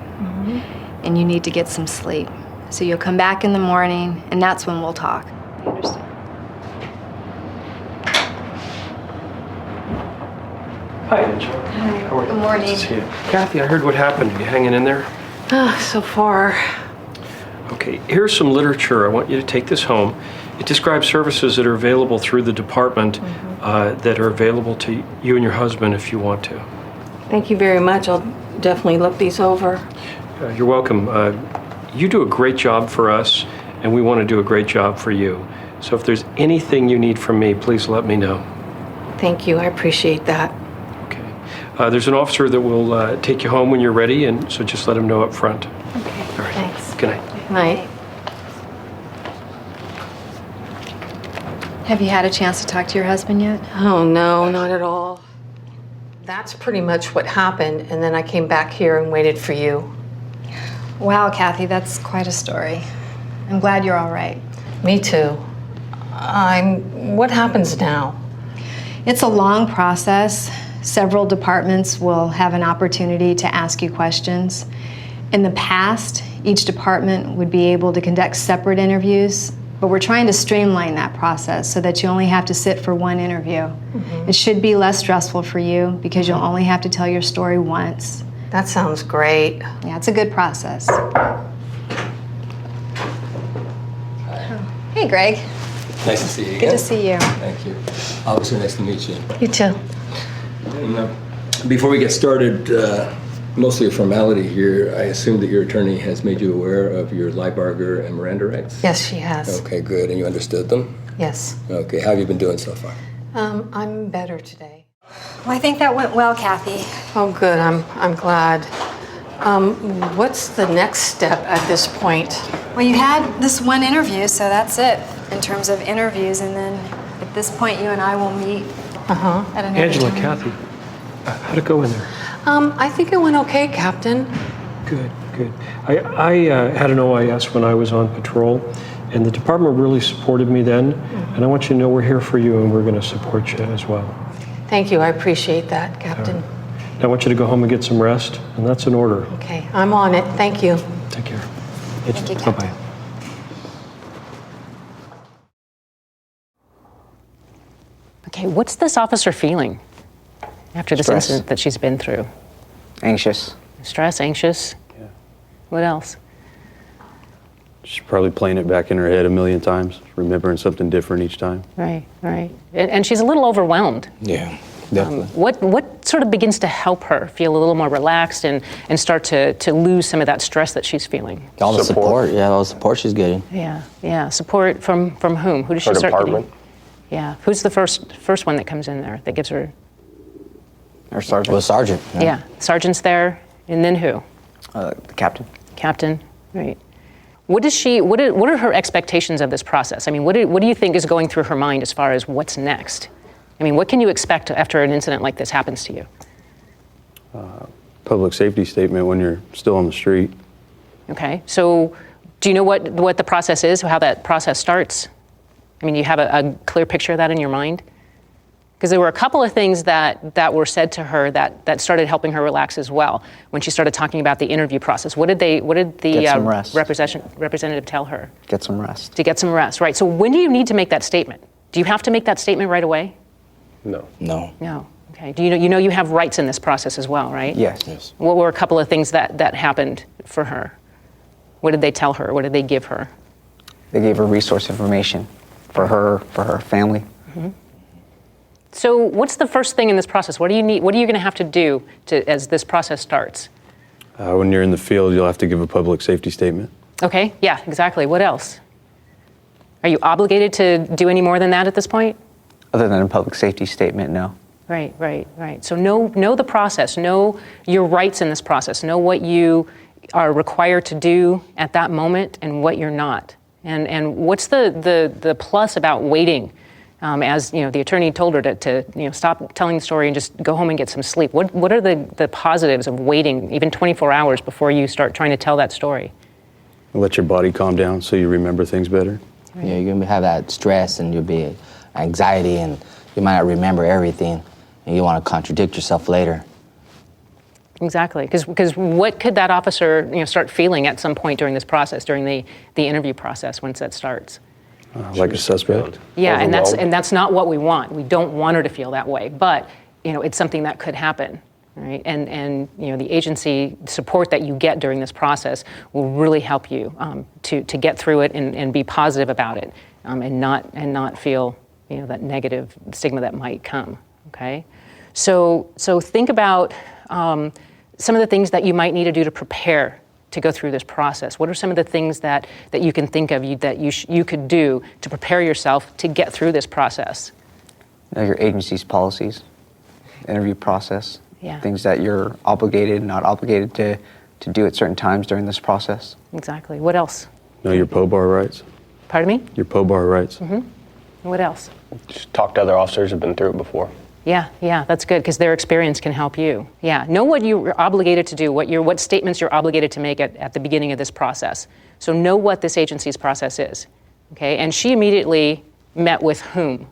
and you need to get some sleep. So you'll come back in the morning, and that's when we'll talk. You understand? Hi, Angela. Hi. How are you? Good morning. Nice to see you. Kathy, I heard what happened. You hanging in there? So far. Okay, here's some literature. I want you to take this home. It describes services that are available through the department that are available to you and your husband if you want to. Thank you very much. I'll definitely look these over. You're welcome. You do a great job for us, and we want to do a great job for you. So if there's anything you need from me, please let me know. Thank you. I appreciate that. There's an officer that will take you home when you're ready, and so just let him know up front. Okay. All right. Thanks. Good night. Night. Have you had a chance to talk to your husband yet? Oh, no, not at all. That's pretty much what happened, and then I came back here and waited for you. Wow, Kathy, that's quite a story. I'm glad you're all right. Me too. What happens now? It's a long process. Several departments will have an opportunity to ask you questions. In the past, each department would be able to conduct separate interviews, but we're trying to streamline that process so that you only have to sit for one interview. Mm-hmm. It should be less stressful for you because you'll only have to tell your story once. That sounds great. Yeah, it's a good process. Hey, Greg. Nice to see you again. Good to see you. Thank you. Officer, nice to meet you. You too. And, before we get started, mostly a formality here, I assume that your attorney has made you aware of your Liebarger and Miranda rights? Yes, she has. Okay, good. And you understood them? Yes. Okay, how have you been doing so far? I'm better today. Well, I think that went well, Kathy. Oh, good. I'm glad. What's the next step at this point? Well, you had this one interview, so that's it in terms of interviews, and then at this point, you and I will meet at another Angela, time. Kathy, how'd it go in there? I think it went okay, Captain. Good, good. I had an OIS when I was on patrol, and the department really supported me then, and I want you to know we're here for you, and we're going to support you as well. Thank you. I appreciate that, Captain. I want you to go home and get some rest, and that's an order. Okay, I'm on it. Thank you. Take care. Thank you, Captain. Bye-bye. Okay, what's this officer feeling after this Stress. incident that she's been through? Anxious. Stress, anxious? Yeah. What else? She's probably playing it back in her head a million times, remembering something different each time. Right, right. And she's a little overwhelmed. Yeah, definitely. What sort of begins to help her feel a little more relaxed and start to lose some of that stress that she's feeling? All the support, yeah, all the support she's getting. Yeah, yeah. Support from whom? Who does she Her start department. getting? Yeah. Who's the first one that comes in there that gives her? Our sergeant. Well, sergeant. Yeah. Sergeant's there, and then who? The captain. Captain. Right. What are her expectations of this process? I mean, what do you think is going through her mind as far as what's next? I mean, what can you expect after an incident like this happens to you? Public safety statement when you're still on the street. Okay. So, do you know what the process is? How that process starts? I mean, do you have a clear picture of that in your mind? Because there were a couple of things that were said to her that started helping her relax as well when she started talking about the interview process. What did the Get some rest. representative tell her? Get some rest. To get some rest, right? So when do you need to make that statement? Do you have to make that statement right away? No. No. No. Okay. Do you know you have rights in this process as well, right? Yes. What were a couple of things that happened for her? What did they tell her? What did they give her? They gave her resource information for her family. Mm-hmm. So what's the first thing in this process? What do you need? What are you going to have to do as this process starts? When you're in the field, you'll have to give a public safety statement. Okay, yeah, exactly. What else? Are you obligated to do any more than that at this point? Other than a public safety statement, no. Right. So know the process, know your rights in this process, know what you are required to do at that moment and what you're not. And what's the plus about waiting? As you know, the attorney told her to stop telling the story and just go home and get some sleep. What are the positives of waiting even 24 hours before you start trying to tell that story? Let your body calm down so you remember things better. Right. Yeah, you're gonna have that stress and you'll be anxiety and you might not remember everything and you want to contradict yourself later. Exactly, because what could that officer start feeling at some point during this process, during the interview process once that starts? Like a suspect. Yeah, and that's not what we want. We don't want her to feel that way, but it's something that could happen, right? And the agency support that you get during this process will really help you to get through it and be positive about it, and not feel that negative stigma that might come. Okay, so think about some of the things that you might need to do to prepare to go through this process? What are some of the things that you can think of that you could do to prepare yourself to get through this process? Know your agency's policies, interview process, Yeah. things that you're obligated, not obligated to do at certain times during this process. Exactly. What else? Know your POBAR rights. Pardon me? Your POBAR rights. Mm-hmm. What else? Just talk to other officers who've been through it before. Yeah, that's good because their experience can help you. Yeah, know what you're obligated to do, what statements you're obligated to make at the beginning of this process. So know what this agency's process is, okay? And she immediately met with whom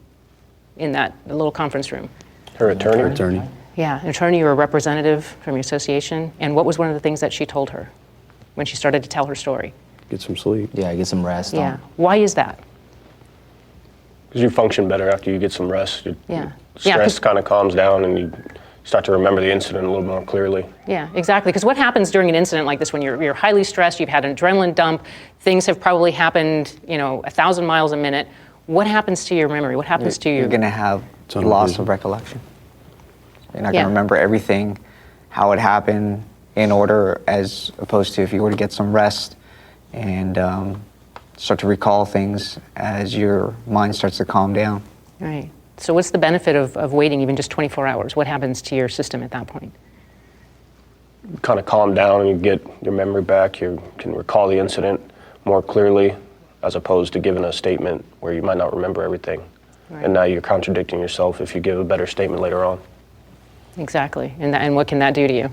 in that little conference room? Her attorney. Her attorney. Yeah, an attorney or a representative from your association. And what was one of the things that she told her when she started to tell her story? Get some sleep. Yeah, get some rest. Yeah. Why is that? Because you function better after you get some rest. Yeah. Stress kind of calms down and you start to remember the incident a little more clearly. Yeah, exactly. Because what happens during an incident like this when you're highly stressed, you've had an adrenaline dump, things have probably happened, 1,000 miles a minute. What happens to your memory? What happens to you? You're going to have loss of recollection. You're not going to remember everything, how it happened in order, as opposed to if you were to get some rest and start to recall things as your mind starts to calm down. Right. So what's the benefit of waiting even just 24 hours? What happens to your system at that point? You kind of calm down and you get your memory back. You can recall the incident more clearly as opposed to giving a statement where you might not remember everything. Right. And now you're contradicting yourself if you give a better statement later on. Exactly. And what can that do to you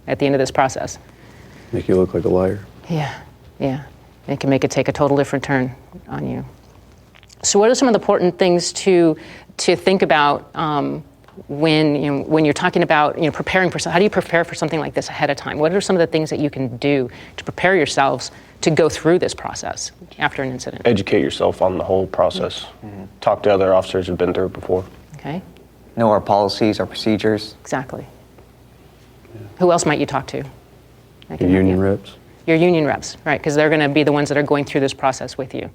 at the end of this process? Make you look like a liar. Yeah. It can make it take a total different turn on you. So what are some of the important things to think about when you're talking about preparing for how do you prepare for something like this ahead of time? What are some of the things that you can do to prepare yourselves to go through this process after an incident? Educate yourself on the whole process. Mm-hmm. Talk to other officers who've been through it before. Okay. Know our policies, our procedures. Exactly. Yeah. Who else might you talk to? Your union reps. Your union reps, right? Because they're going to be the ones that are going through this process with you.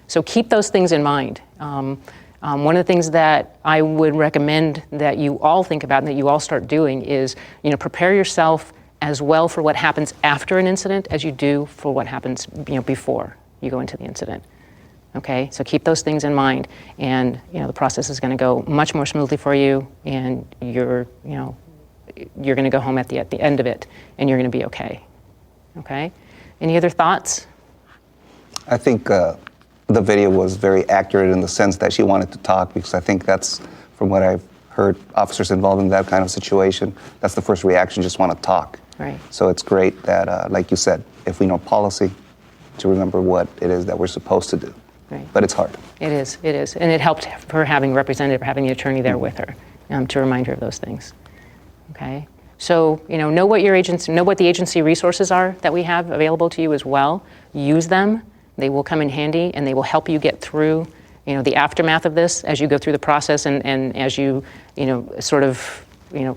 So keep those things in mind. One of the things that I would recommend that you all think about and that you all start doing is, prepare yourself as well for what happens after an incident as you do for what happens, before you go into the incident. Okay, so keep those things in mind, and the process is going to go much more smoothly for you, and you're going to go home at the end of it, and you're going to be okay. Okay, any other thoughts? I think the video was very accurate in the sense that she wanted to talk, because I think that's, from what I've heard, officers involved in that kind of situation, that's the first reaction, just want to talk. Right. So it's great that, like you said, if we know policy, to remember what it is that we're supposed to do. Right. But it's hard. It is, and it helped her having a representative, having the attorney there with her to remind her of those things. Okay, so know what the agency resources are that we have available to you as well. Use them; they will come in handy, and they will help you get through the aftermath of this as you go through the process, and as you sort of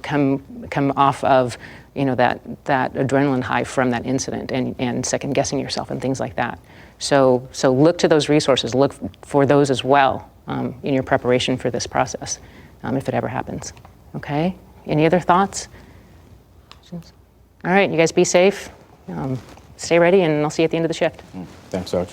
come off of that adrenaline high from that incident, and second guessing yourself and things like that. So look to those resources. Look for those as well in your preparation for this process, if it ever happens. Okay? Any other thoughts? All right, you guys be safe. Stay ready, and I'll see you at the end of the shift. Thanks, Sarge.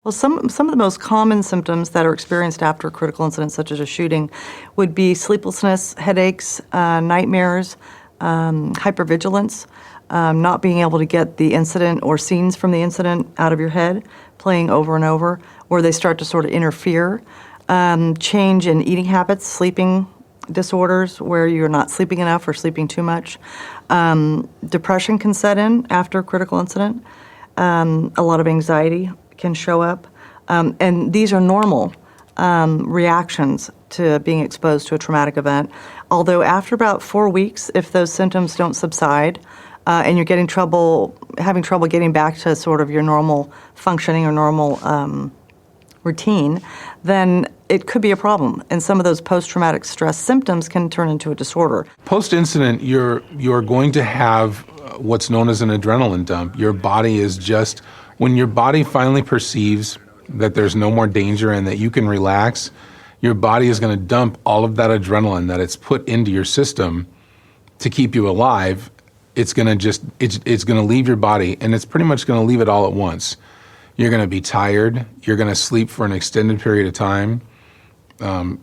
Well, some of the most common symptoms that are experienced after a critical incident, such as a shooting, would be sleeplessness, headaches, nightmares, hypervigilance, not being able to get the incident or scenes from the incident out of your head, playing over and over, where they start to sort of interfere, change in eating habits, sleeping disorders where you're not sleeping enough or sleeping too much. Depression can set in after a critical incident. A lot of anxiety can show up. And these are normal reactions to being exposed to a traumatic event. Although after about 4 weeks, if those symptoms don't subside, and you're having trouble getting back to sort of your normal functioning or normal routine, then it could be a problem. And some of those post-traumatic stress symptoms can turn into a disorder. Post-incident, you're going to have what's known as an adrenaline dump. Your body is just, when your body finally perceives that there's no more danger and that you can relax, your body is going to dump all of that adrenaline that it's put into your system to keep you alive, it's going to leave your body, and it's pretty much going to leave it all at once. You're going to be tired. You're going to sleep for an extended period of time.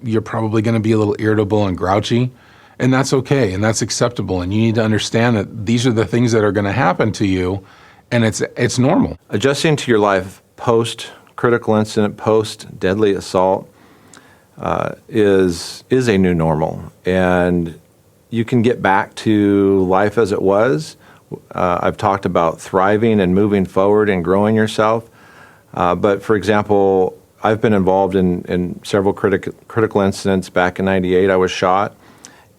You're probably going to be a little irritable and grouchy, and that's okay, and that's acceptable. And you need to understand that these are the things that are going to happen to you, and it's normal. Adjusting to your life post critical incident, post deadly assault is a new normal, and you can get back to life as it was. I've talked about thriving and moving forward and growing yourself. But for example, I've been involved in several critical incidents. Back in '98, I was shot,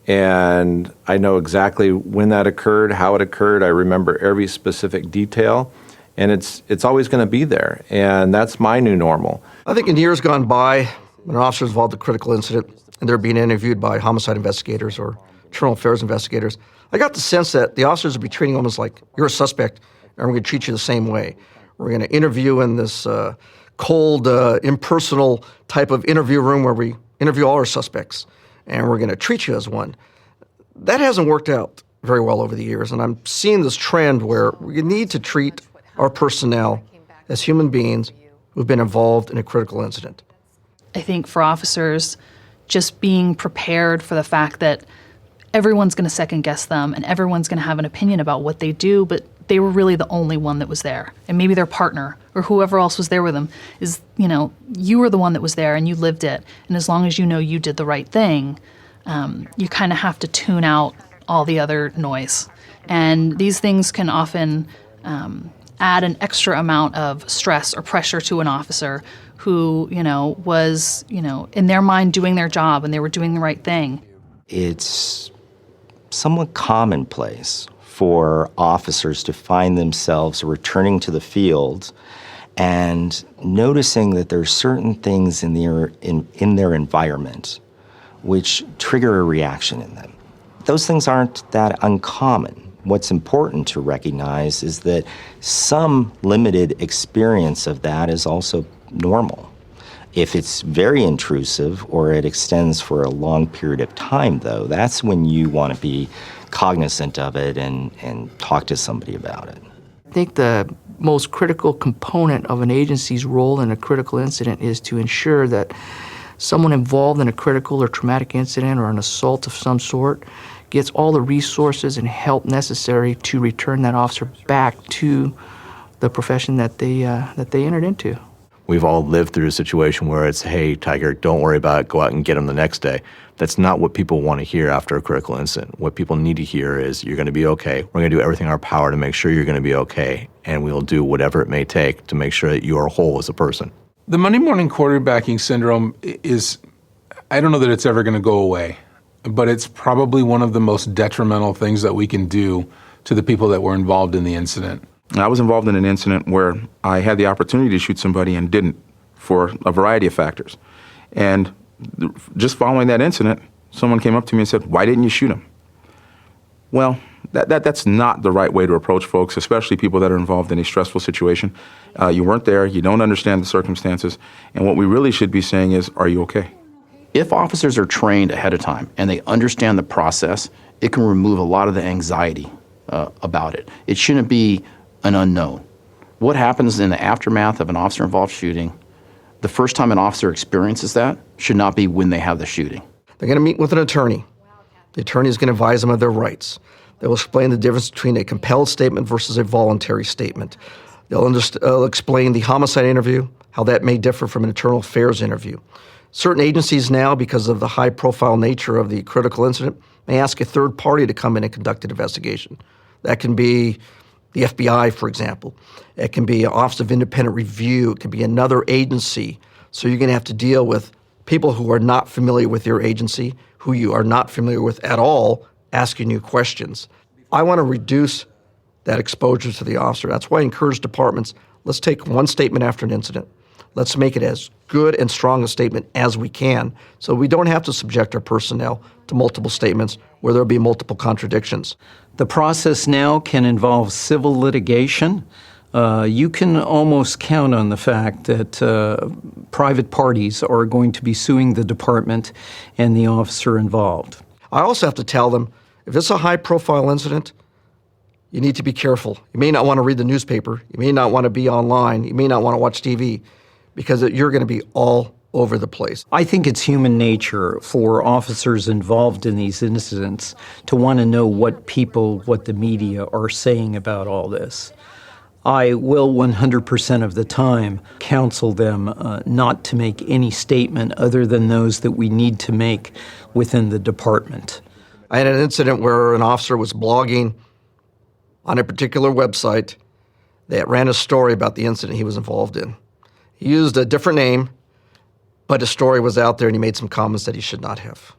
and I know exactly when that occurred, how it occurred. I remember every specific detail, and it's always going to be there, and that's my new normal. I think in years gone by, when an officer is involved in a critical incident and they're being interviewed by homicide investigators or internal affairs investigators, I got the sense that the officers would be treating almost like you're a suspect, and we're going to treat you the same way. We're going to interview in this cold, impersonal type of interview room where we interview all our suspects, and we're going to treat you as one. That hasn't worked out very well over the years, and I'm seeing this trend where we need to treat our personnel as human beings who've been involved in a critical incident. I think for officers, just being prepared for the fact that everyone's going to second guess them and everyone's going to have an opinion about what they do, but they were really the only one that was there. And maybe their partner or whoever else was there with them is, you were the one that was there and you lived it. And as long as you know you did the right thing, you kind of have to tune out all the other noise. And these things can often add an extra amount of stress or pressure to an officer who, was, in their mind doing their job and they were doing the right thing. It's somewhat commonplace for officers to find themselves returning to the field and noticing that there are certain things in their environment which trigger a reaction in them. Those things aren't that uncommon. What's important to recognize is that some limited experience of that is also normal. If it's very intrusive or it extends for a long period of time, though, that's when you want to be cognizant of it and talk to somebody about it. I think the most critical component of an agency's role in a critical incident is to ensure that someone involved in a critical or traumatic incident or an assault of some sort gets all the resources and help necessary to return that officer back to the profession that they entered into. We've all lived through a situation where it's, hey, Tiger, don't worry about it, go out and get him the next day. That's not what people want to hear after a critical incident. What people need to hear is, you're going to be okay. We're going to do everything in our power to make sure you're going to be okay, and we'll do whatever it may take to make sure that you are whole as a person. The Monday morning quarterbacking syndrome is, I don't know that it's ever going to go away, but it's probably one of the most detrimental things that we can do to the people that were involved in the incident. I was involved in an incident where I had the opportunity to shoot somebody and didn't for a variety of factors. And just following that incident, someone came up to me and said, "Why didn't you shoot him?" Well, that's not the right way to approach folks, especially people that are involved in a stressful situation. You weren't there, you don't understand the circumstances, and what we really should be saying is, are you okay? If officers are trained ahead of time and they understand the process, it can remove a lot of the anxiety about it. It shouldn't be an unknown. What happens in the aftermath of an officer-involved shooting, the first time an officer experiences that should not be when they have the shooting. They're going to meet with an attorney. The attorney is going to advise them of their rights. They will explain the difference between a compelled statement versus a voluntary statement. They'll explain the homicide interview, how that may differ from an internal affairs interview. Certain agencies now, because of the high-profile nature of the critical incident, may ask a third party to come in and conduct an investigation. That can be the FBI, for example. It can be an Office of Independent Review. It can be another agency. So you're going to have to deal with people who are not familiar with your agency, who you are not familiar with at all, asking you questions. I want to reduce that exposure to the officer. That's why I encourage departments, let's take one statement after an incident. Let's make it as good and strong a statement as we can so we don't have to subject our personnel to multiple statements where there'll be multiple contradictions. The process now can involve civil litigation. You can almost count on the fact that private parties are going to be suing the department and the officer involved. I also have to tell them, if it's a high-profile incident, You need to be careful. You may not want to read the newspaper. You may not want to be online. You may not want to watch TV because you're going to be all over the place. I think it's human nature for officers involved in these incidents to want to know what the media are saying about all this. I will 100% of the time counsel them not to make any statement other than those that we need to make within the department. I had an incident where an officer was blogging on a particular website that ran a story about the incident he was involved in. He used a different name, but his story was out there and he made some comments that he should not have.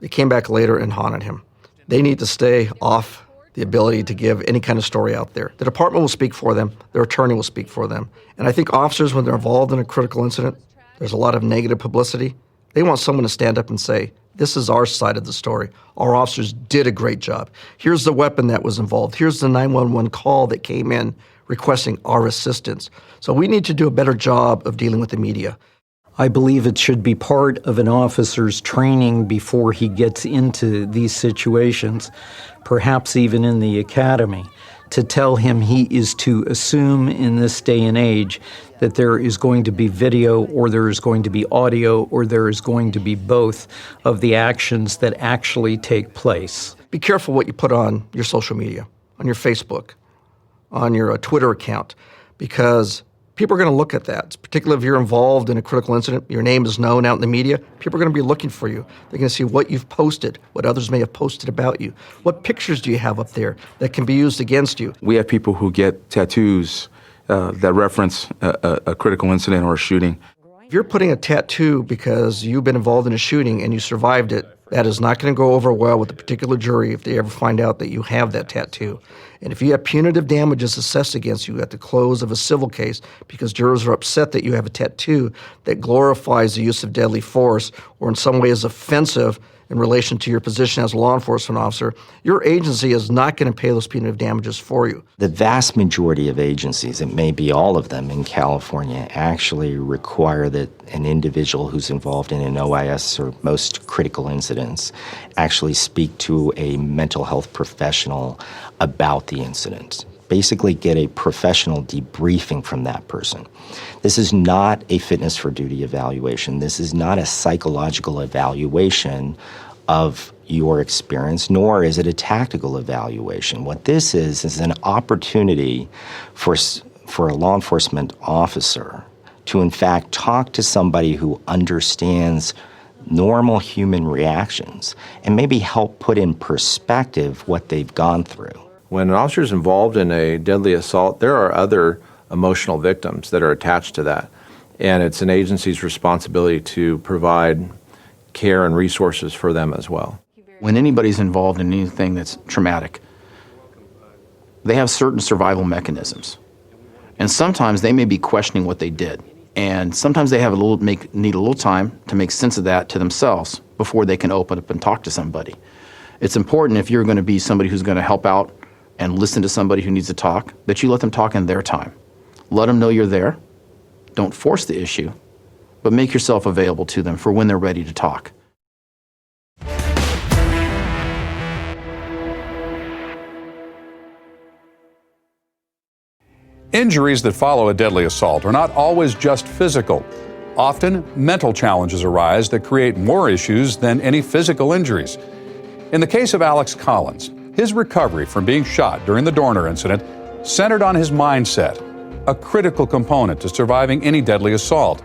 It came back later and haunted him. They need to stay off the ability to give any kind of story out there. The department will speak for them. Their attorney will speak for them. And I think officers, when they're involved in a critical incident, there's a lot of negative publicity. They want someone to stand up and say, this is our side of the story. Our officers did a great job. Here's the weapon that was involved. Here's the 911 call that came in requesting our assistance. So we need to do a better job of dealing with the media. I believe it should be part of an officer's training before he gets into these situations, perhaps even in the academy, to tell him he is to assume in this day and age that there is going to be video or there is going to be audio or there is going to be both of the actions that actually take place. Be careful what you put on your social media, on your Facebook, on your Twitter account, because people are going to look at that, particularly if you're involved in a critical incident, your name is known out in the media, people are going to be looking for you. They're going to see what you've posted, what others may have posted about you. What pictures do you have up there that can be used against you? We have people who get tattoos that reference a critical incident or a shooting. If you're putting a tattoo because you've been involved in a shooting and you survived it, that is not going to go over well with a particular jury if they ever find out that you have that tattoo. And if you have punitive damages assessed against you at the close of a civil case because jurors are upset that you have a tattoo that glorifies the use of deadly force or in some way is offensive in relation to your position as a law enforcement officer, your agency is not going to pay those punitive damages for you. The vast majority of agencies, it may be all of them in California, actually require that an individual who's involved in an OIS or most critical incidents actually speak to a mental health professional about the incident. Basically get a professional debriefing from that person. This is not a fitness for duty evaluation. This is not a psychological evaluation of your experience, nor is it a tactical evaluation. What this is an opportunity for a law enforcement officer to in fact talk to somebody who understands normal human reactions and maybe help put in perspective what they've gone through. When an officer is involved in a deadly assault, there are other emotional victims that are attached to that. And it's an agency's responsibility to provide care and resources for them as well. When anybody's involved in anything that's traumatic, they have certain survival mechanisms. And sometimes they may be questioning what they did. And sometimes they need a little time to make sense of that to themselves before they can open up and talk to somebody. It's important if you're going to be somebody who's going to help out and listen to somebody who needs to talk, that you let them talk in their time. Let them know you're there. Don't force the issue, but make yourself available to them for when they're ready to talk. Injuries that follow a deadly assault are not always just physical. Often, mental challenges arise that create more issues than any physical injuries. In the case of Alex Collins, his recovery from being shot during the Dorner incident centered on his mindset, a critical component to surviving any deadly assault.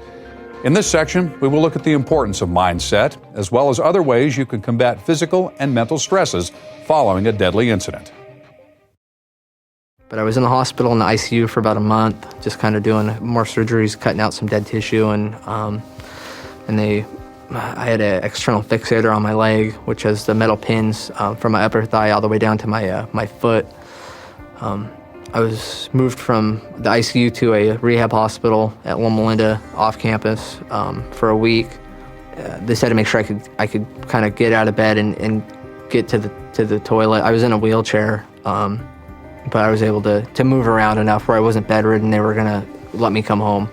In this section, we will look at the importance of mindset, as well as other ways you can combat physical and mental stresses following a deadly incident. But I was in the hospital in the ICU for about a month, just kind of doing more surgeries, cutting out some dead tissue, and I had an external fixator on my leg, which has the metal pins from my upper thigh all the way down to my foot. I was moved from the ICU to a rehab hospital at Loma Linda off campus for a week. They said to make sure I could kind of get out of bed and get to the toilet. I was in a wheelchair, but I was able to move around enough where I wasn't bedridden. They were gonna let me come home.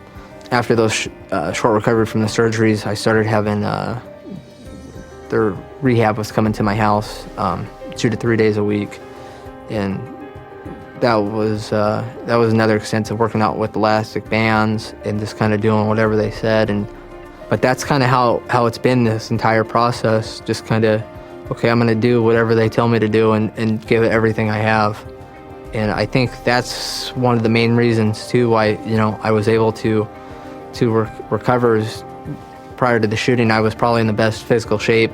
After those short recovery from the surgeries, I started having their rehab was coming to my house 2 to 3 days a week, and that was another extent of working out with elastic bands and just kind of doing whatever they said. But that's kind of how it's been this entire process. Just kind of, okay, I'm going to do whatever they tell me to do and give it everything I have. And I think that's one of the main reasons too why I was able to recover. Is prior to the shooting, I was probably in the best physical shape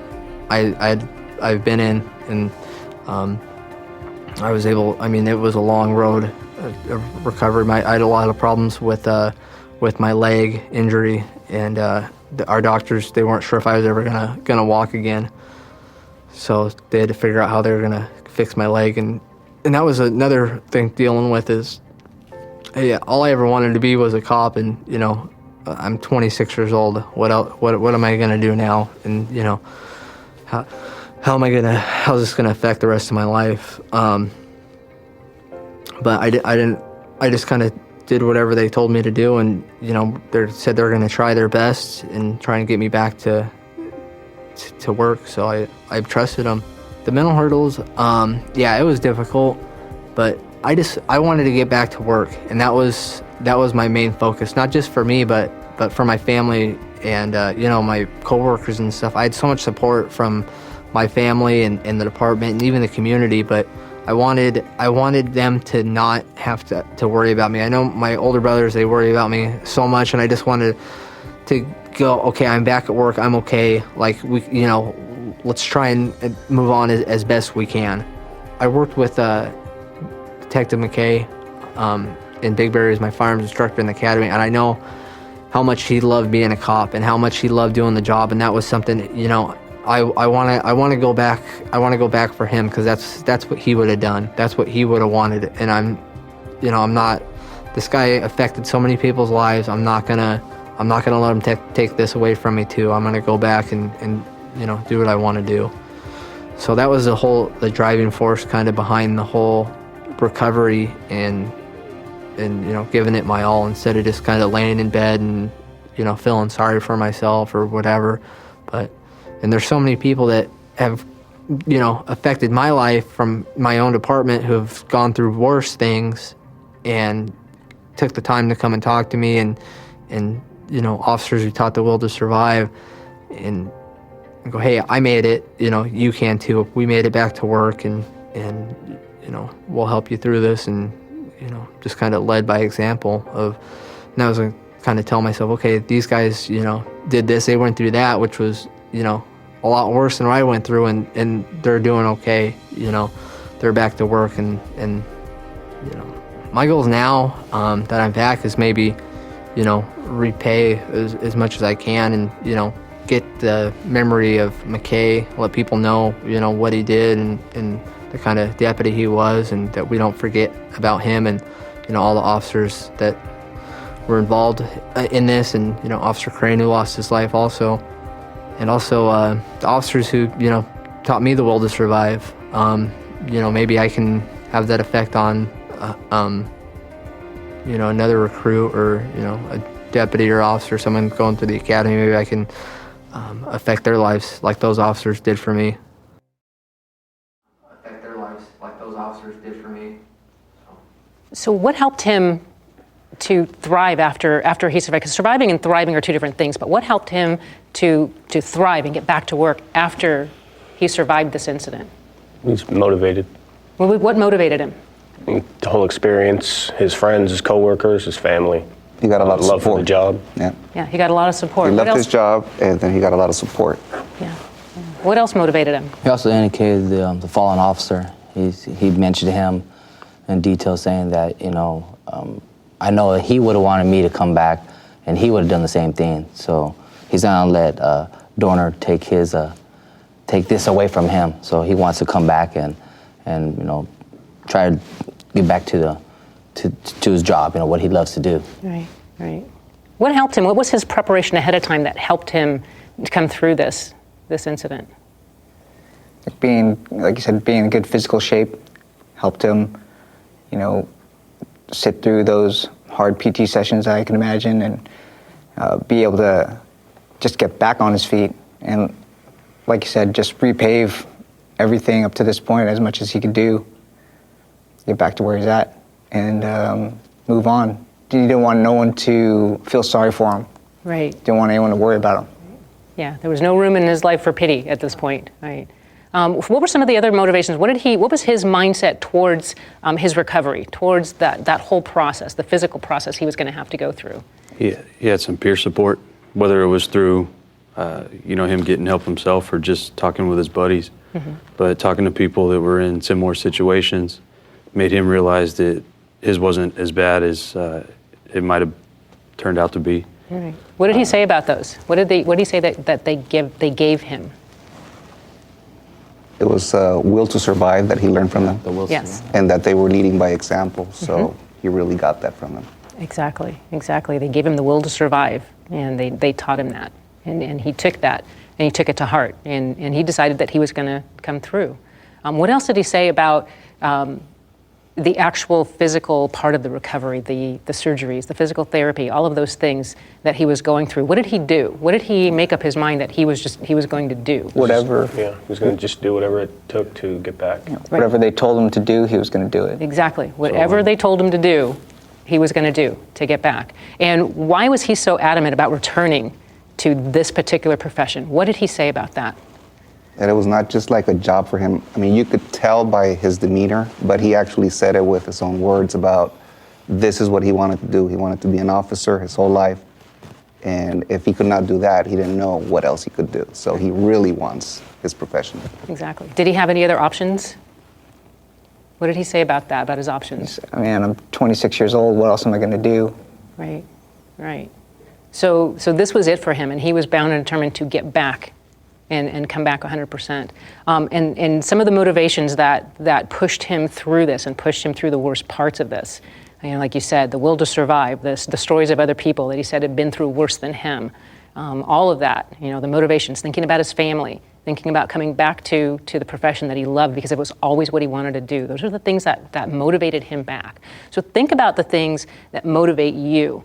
I've been in, and I was able. I mean, it was a long road of recovery. I had a lot of problems with my leg injury, and our doctors, they weren't sure if I was ever gonna walk again. So they had to figure out how they were gonna fix my leg, and that was another thing dealing with is, hey, all I ever wanted to be was a cop, and I'm 26 years old. What else? What am I gonna do now? And how's this gonna affect the rest of my life? But I didn't. I just kind of did whatever they told me to do, and they said they were gonna try their best and try and get me back to work. So I trusted them. The mental hurdles, yeah, it was difficult, but I wanted to get back to work, and that was my main focus, not just for me, but for my family and my coworkers and stuff. I had so much support from my family and the department and even the community, but I wanted them to not have to worry about me. I know my older brothers, they worry about me so much, and I just wanted to go, okay, I'm back at work, I'm okay, like let's try and move on as best we can. I worked with Detective McKay in Big Bear as my firearms instructor in the academy, and I know how much he loved being a cop and how much he loved doing the job, and that was something I want to go back. I want to go back for him because that's what he would have done. That's what he would have wanted, and I'm not. This guy affected so many people's lives. I'm not gonna let him take this away from me too. I'm gonna go back and do what I want to do. So that was the driving force kind of behind the whole recovery and giving it my all instead of just kind of laying in bed and feeling sorry for myself or whatever. And there's so many people that have affected my life from my own department who have gone through worse things and took the time to come and talk to me, and officers who taught the will to survive and go, hey, I made it, you can too. We made it back to work, and we'll help you through this, and just kind of led by example of. And I was kind of tell myself, okay, these guys did this, they went through that, which was a lot worse than what I went through, and they're doing okay. They're back to work, and my goals now that I'm back is maybe repay as much as I can, and get the memory of McKay, let people know what he did and the kind of deputy he was, and that we don't forget about him, and all the officers that were involved in this, and Officer Crane, who lost his life also, and also the officers who taught me the will to survive. Maybe I can have that effect on another recruit or a deputy or officer, someone going through the academy. Maybe I can affect their lives like those officers did for me. So what helped him to thrive after he survived? Because surviving and thriving are two different things, but what helped him to thrive and get back to work after he survived this incident? He's motivated. Well, what motivated him? The whole experience, his friends, his coworkers, his family. He got a lot of love support. for the job. Yeah, he got a lot of support. He loved his job, and then he got a lot of support. Yeah. What else motivated him? He also indicated the fallen officer. He mentioned him in detail, saying that, I know that he would have wanted me to come back, and he would have done the same thing. So he's not going to let Dorner take this away from him. So he wants to come back and try to get back to his job, what he loves to do. Right. What helped him? What was his preparation ahead of time that helped him to come through this incident? Being, like you said, being in good physical shape helped him, sit through those hard PT sessions, I can imagine, and be able to just get back on his feet and, like you said, just repave everything up to this point as much as he could do. get back to where he's at and move on. He didn't want no one to feel sorry for him. Right. Didn't want anyone to worry about him. Yeah, there was no room in his life for pity at this point, right? What were some of the other motivations? What was his mindset towards his recovery, towards that whole process, the physical process he was going to have to go through? He had some peer support, whether it was through, him getting help himself or just talking with his buddies. But talking to people that were in similar situations made him realize that his wasn't as bad as it might have turned out to be. Right. What did he say about those? What did he say that they gave him? It was will to survive that he learned from them. The will to Yes. survive. And that they were leading by example. So he really got that from them. Exactly. They gave him the will to survive, and they taught him that. And he took that, and he took it to heart, and he decided that he was going to come through. What else did he say about the actual physical part of the recovery, the surgeries, the physical therapy, all of those things that he was going through? What did he do? What did he make up his mind that he was going to do? Whatever. Yeah, he was going to just do whatever it took to get back. Whatever they told him to do, he was going to do it. Exactly. Whatever they told him to do, he was going to do to get back. And why was he so adamant about returning to this particular profession? What did he say about that? That it was not just like a job for him. I mean, you could tell by his demeanor, but he actually said it with his own words about this is what he wanted to do. He wanted to be an officer his whole life. And if he could not do that, he didn't know what else he could do. So he really wants his profession. Exactly. Did he have any other options? What did he say about that, about his options? I mean, I'm 26 years old. What else am I going to do? Right. So this was it for him, and he was bound and determined to get back and come back 100%. And some of the motivations that pushed him through this and pushed him through the worst parts of this, like you said, the will to survive, the stories of other people that he said had been through worse than him, all of that, the motivations, thinking about his family, thinking about coming back to the profession that he loved because it was always what he wanted to do. Those are the things that motivated him back. So think about the things that motivate you.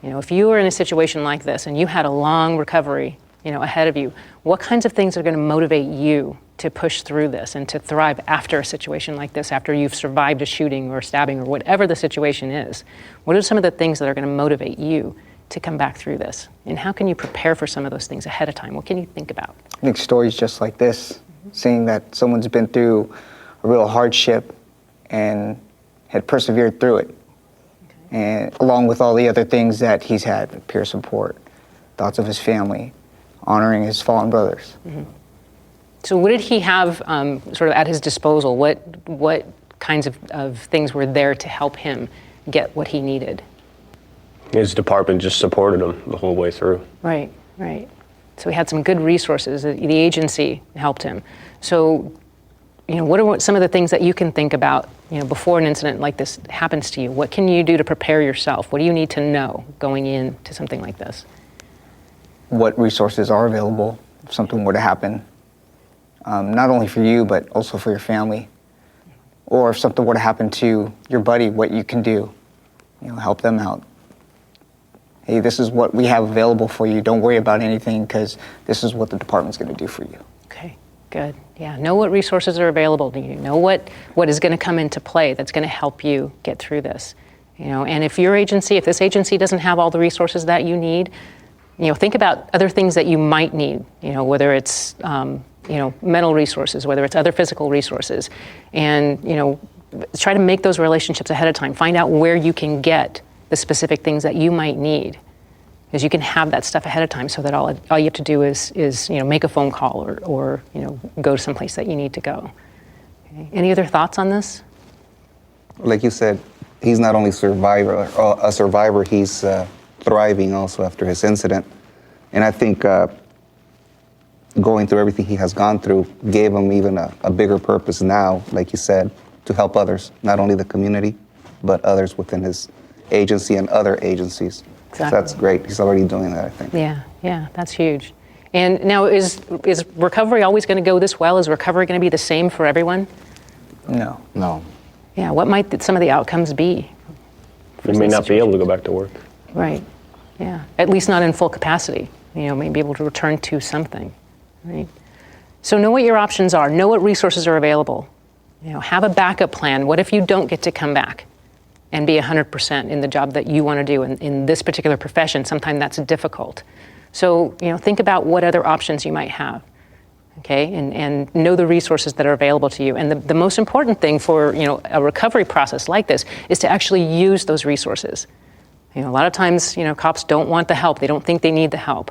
If you were in a situation like this and you had a long recovery, ahead of you, what kinds of things are going to motivate you to push through this and to thrive after a situation like this, after you've survived a shooting or a stabbing or whatever the situation is? What are some of the things that are going to motivate you to come back through this? And how can you prepare for some of those things ahead of time? What can you think about? I think stories just like this, seeing that someone's been through a real hardship and had persevered through it. And along with all the other things that he's had, peer support, thoughts of his family, honoring his fallen brothers. So what did he have sort of at his disposal? What kinds of things were there to help him get what he needed? His department just supported him the whole way through. Right. So he had some good resources. The agency helped him. So, what are some of the things that you can think about, before an incident like this happens to you? What can you do to prepare yourself? What do you need to know going into something like this? What resources are available if something were to happen, not only for you, but also for your family. Or if something were to happen to your buddy, what you can do, help them out. Hey, this is what we have available for you. Don't worry about anything because this is what the department's going to do for you. Okay, good. Yeah, know what resources are available to you. Know what is going to come into play that's going to help you get through this. And if this agency doesn't have all the resources that you need, think about other things that you might need, whether it's, mental resources, whether it's other physical resources, and, try to make those relationships ahead of time. Find out where you can get the specific things that you might need, because you can have that stuff ahead of time so that all you have to do is make a phone call or go to some place that you need to go. Okay. Any other thoughts on this? Like you said, he's not only a survivor, he's thriving also after his incident. And I think going through everything he has gone through gave him even a bigger purpose now, like you said, to help others, not only the community, but others within his agency and other agencies. Exactly. So that's great. He's already doing that, I think. Yeah, that's huge. And now, is recovery always going to go this well? Is recovery going to be the same for everyone? No. Yeah, what might some of the outcomes be? You may not be able to go back to work. Right, yeah. At least not in full capacity. May be able to return to something, right? So know what your options are. Know what resources are available. Have a backup plan. What if you don't get to come back and be 100% in the job that you want to do in this particular profession? Sometimes that's difficult. So, think about what other options you might have. Okay, and know the resources that are available to you. And the most important thing for a recovery process like this is to actually use those resources. A lot of times, cops don't want the help. They don't think they need the help.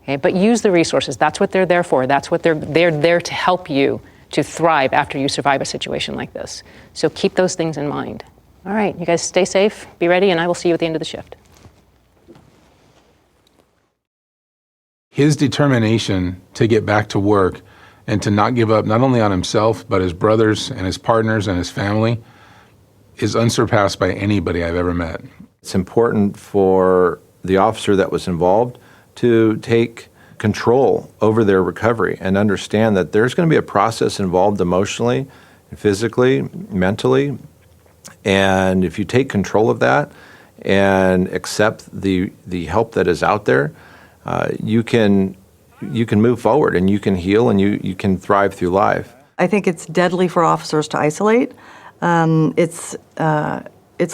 Okay, but use the resources. That's what they're there for. That's what they're there to help you to thrive after you survive a situation like this. So keep those things in mind. All right, you guys stay safe, be ready, and I will see you at the end of the shift. His determination to get back to work and to not give up not only on himself, but his brothers and his partners and his family is unsurpassed by anybody I've ever met. It's important for the officer that was involved to take control over their recovery and understand that there's going to be a process involved emotionally, physically, mentally. And if you take control of that and accept the help that is out there, you can move forward and you can heal and you can thrive through life. I think it's deadly for officers to isolate. It's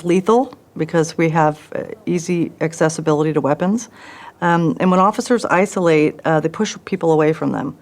lethal because we have easy accessibility to weapons. And when officers isolate, they push people away from them.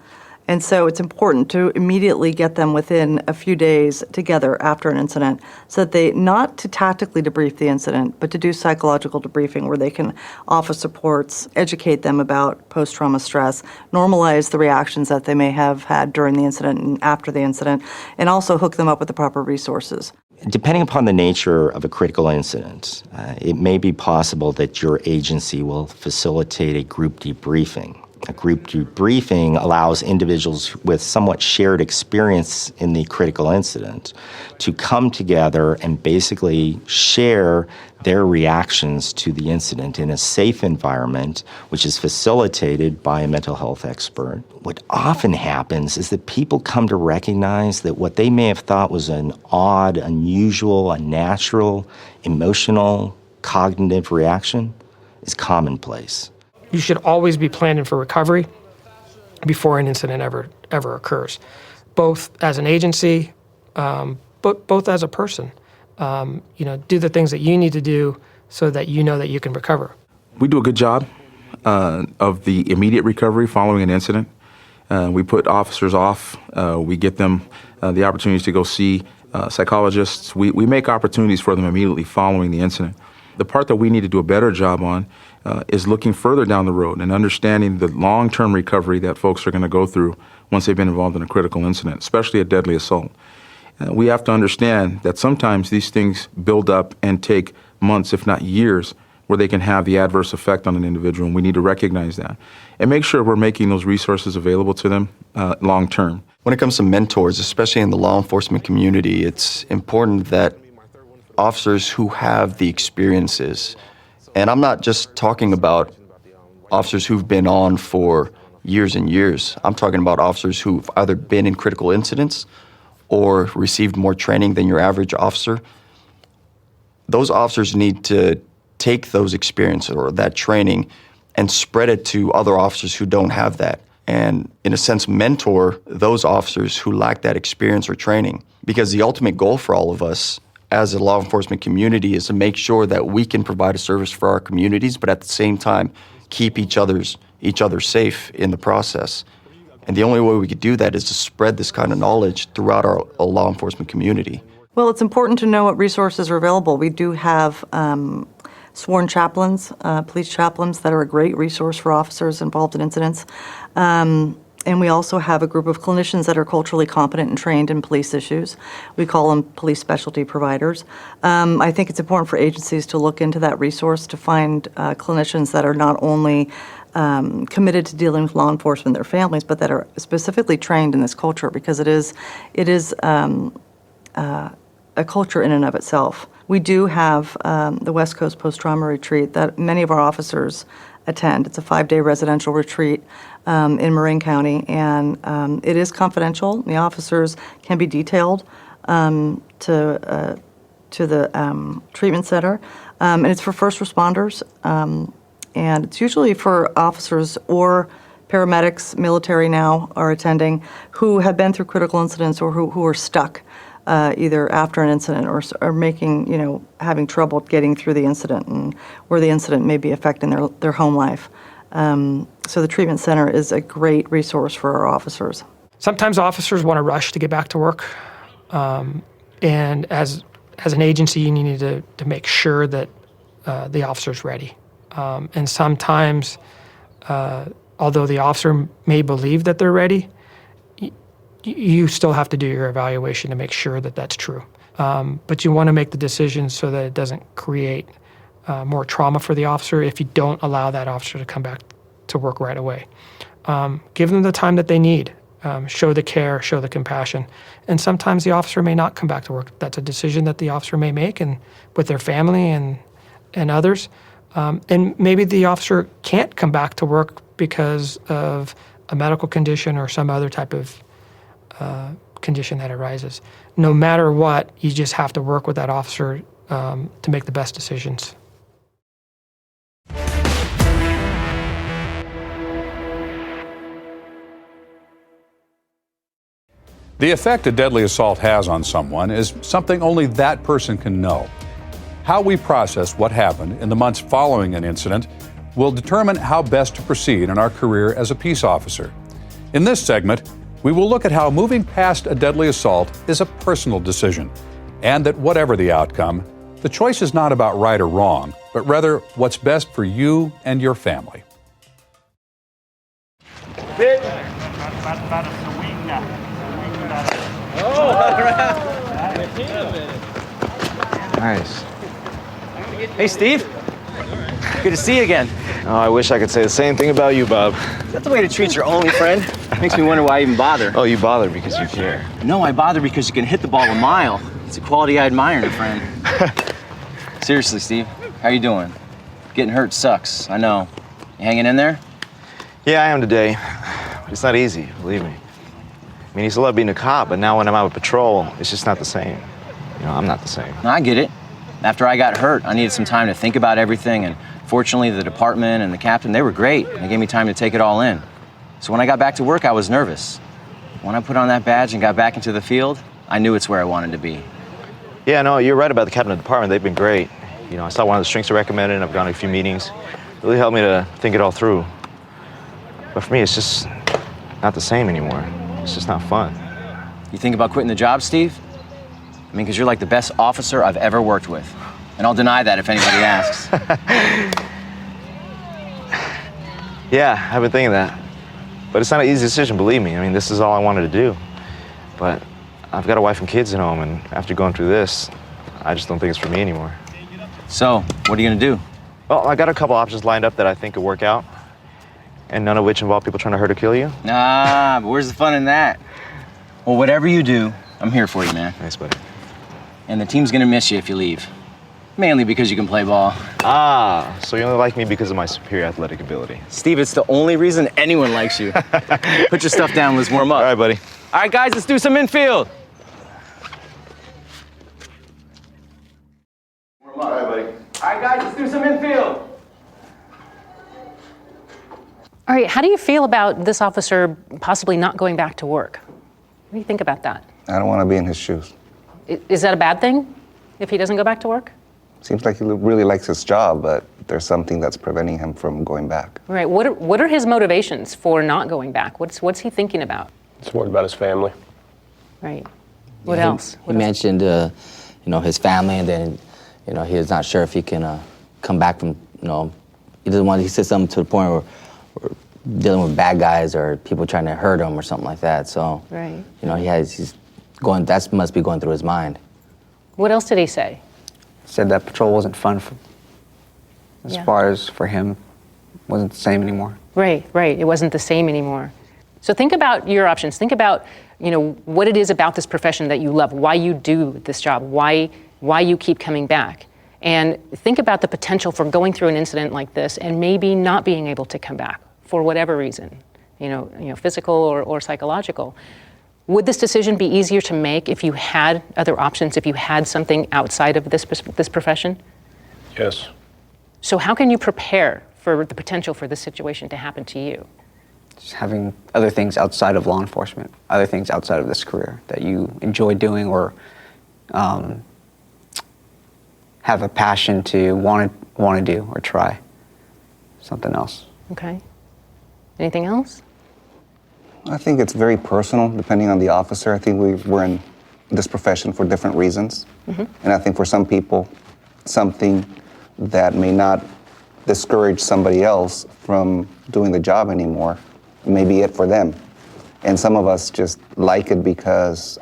And so it's important to immediately get them within a few days together after an incident so that they, not to tactically debrief the incident, but to do psychological debriefing where they can offer supports, educate them about post-trauma stress, normalize the reactions that they may have had during the incident and after the incident, and also hook them up with the proper resources. Depending upon the nature of a critical incident, it may be possible that your agency will facilitate a group debriefing. A group debriefing allows individuals with somewhat shared experience in the critical incident to come together and basically share their reactions to the incident in a safe environment, which is facilitated by a mental health expert. What often happens is that people come to recognize that what they may have thought was an odd, unusual, unnatural, emotional, cognitive reaction is commonplace. You should always be planning for recovery before an incident ever occurs, both as an agency, but both as a person. Do the things that you need to do so that you know that you can recover. We do a good job of the immediate recovery following an incident. We put officers off. We get them the opportunities to go see psychologists. We make opportunities for them immediately following the incident. The part that we need to do a better job on is looking further down the road and understanding the long-term recovery that folks are going to go through once they've been involved in a critical incident, especially a deadly assault. We have to understand that sometimes these things build up and take months, if not years, where they can have the adverse effect on an individual, and we need to recognize that and make sure we're making those resources available to them long-term. When it comes to mentors, especially in the law enforcement community, it's important that officers who have the experiences, and I'm not just talking about officers who've been on for years and years. I'm talking about officers who've either been in critical incidents or received more training than your average officer. Those officers need to take those experiences or that training and spread it to other officers who don't have that. And in a sense, mentor those officers who lack that experience or training. Because the ultimate goal for all of us as a law enforcement community is to make sure that we can provide a service for our communities, but at the same time, keep each other safe in the process. And the only way we could do that is to spread this kind of knowledge throughout our law enforcement community. Well, it's important to know what resources are available. We do have sworn chaplains, police chaplains that are a great resource for officers involved in incidents. And we also have a group of clinicians that are culturally competent and trained in police issues. We call them police specialty providers. I think it's important for agencies to look into that resource to find clinicians that are not only committed to dealing with law enforcement and their families, but that are specifically trained in this culture, because it is a culture in and of itself. We do have the West Coast Post-Trauma Retreat that many of our officers attend. It's a 5-day residential retreat in Marin County, and it is confidential. The officers can be detailed to the treatment center, and it's for first responders, and it's usually for officers or paramedics, military now are attending, who have been through critical incidents or who are stuck either after an incident or making, having trouble getting through the incident, and where the incident may be affecting their home life. So the treatment center is a great resource for our officers. Sometimes officers want to rush to get back to work, and as an agency, you need to make sure that the officer's ready. And sometimes, although the officer may believe that they're ready, you still have to do your evaluation to make sure that that's true. But you want to make the decision so that it doesn't create more trauma for the officer if you don't allow that officer to come back to work right away. Give them the time that they need. Show the care, show the compassion. And sometimes the officer may not come back to work. That's a decision that the officer may make, and with their family and others. And maybe the officer can't come back to work because of a medical condition or some other type of condition that arises. No matter what, you just have to work with that officer to make the best decisions. The effect a deadly assault has on someone is something only that person can know. How we process what happened in the months following an incident will determine how best to proceed in our career as a peace officer. In this segment, we will look at how moving past a deadly assault is a personal decision, and that whatever the outcome, the choice is not about right or wrong, but rather what's best for you and your family. Nice. Hey, Steve. Good to see you again. Oh, I wish I could say the same thing about you, Bob. Is that the way to treat your only friend? Makes me wonder why I even bother. Oh, you bother because you care. No, I bother because you can hit the ball a mile. It's a quality I admire in a friend. Seriously, Steve, how you doing? Getting hurt sucks, I know. You hanging in there? Yeah, I am today. But it's not easy, believe me. I mean, I used to love being a cop, but now when I'm out with patrol, it's just not the same. I'm not the same. No, I get it. After I got hurt, I needed some time to think about everything, and fortunately, the department and the captain, they were great. They gave me time to take it all in. So when I got back to work, I was nervous. When I put on that badge and got back into the field, I knew it's where I wanted to be. Yeah, no, you're right about the captain of the department. They've been great. I saw one of the strengths they recommended, and I've gone to a few meetings. It really helped me to think it all through. But for me, it's just not the same anymore. It's just not fun. You think about quitting the job, Steve? I mean, because you're like the best officer I've ever worked with. And I'll deny that if anybody asks. Yeah, I've been thinking that. But it's not an easy decision, believe me. I mean, this is all I wanted to do. But I've got a wife and kids at home, and after going through this, I just don't think it's for me anymore. So, what are you gonna do? Well, I got a couple options lined up that I think could work out, and none of which involve people trying to hurt or kill you. Nah, but where's the fun in that? Well, whatever you do, I'm here for you, man. Thanks, buddy. And the team's gonna miss you if you leave. Mainly because you can play ball. Ah, so you only like me because of my superior athletic ability. Steve, it's the only reason anyone likes you. Put your stuff down, let's warm up. All right, buddy. All right, guys, let's do some infield. Warm up. All right, buddy. All right, guys, let's do some infield. All right, how do you feel about this officer possibly not going back to work? What do you think about that? I don't want to be in his shoes. Is that a bad thing if he doesn't go back to work? Seems like he really likes his job, but there's something that's preventing him from going back. Right. What are his motivations for not going back? What's he thinking about? He's worried about his family. Right. What else? He mentioned, his family, and then, he was not sure if he can come back from, he doesn't want. He said something to the point where we're dealing with bad guys or people trying to hurt him or something like that. So, right. He's going. That must be going through his mind. What else did he say? Said that patrol wasn't fun as far as for him. Wasn't the same anymore. Right. It wasn't the same anymore. So think about your options. Think about, what it is about this profession that you love, why you do this job, why you keep coming back. And think about the potential for going through an incident like this and maybe not being able to come back for whatever reason, physical or psychological. Would this decision be easier to make if you had other options, if you had something outside of this profession? Yes. So how can you prepare for the potential for this situation to happen to you? just having other things outside of law enforcement, other things outside of this career that you enjoy doing or have a passion to want to do or try something else. Okay. Anything else? I think it's very personal, depending on the officer. I think we're in this profession for different reasons. And I think for some people, something that may not discourage somebody else from doing the job anymore may be it for them. And some of us just like it because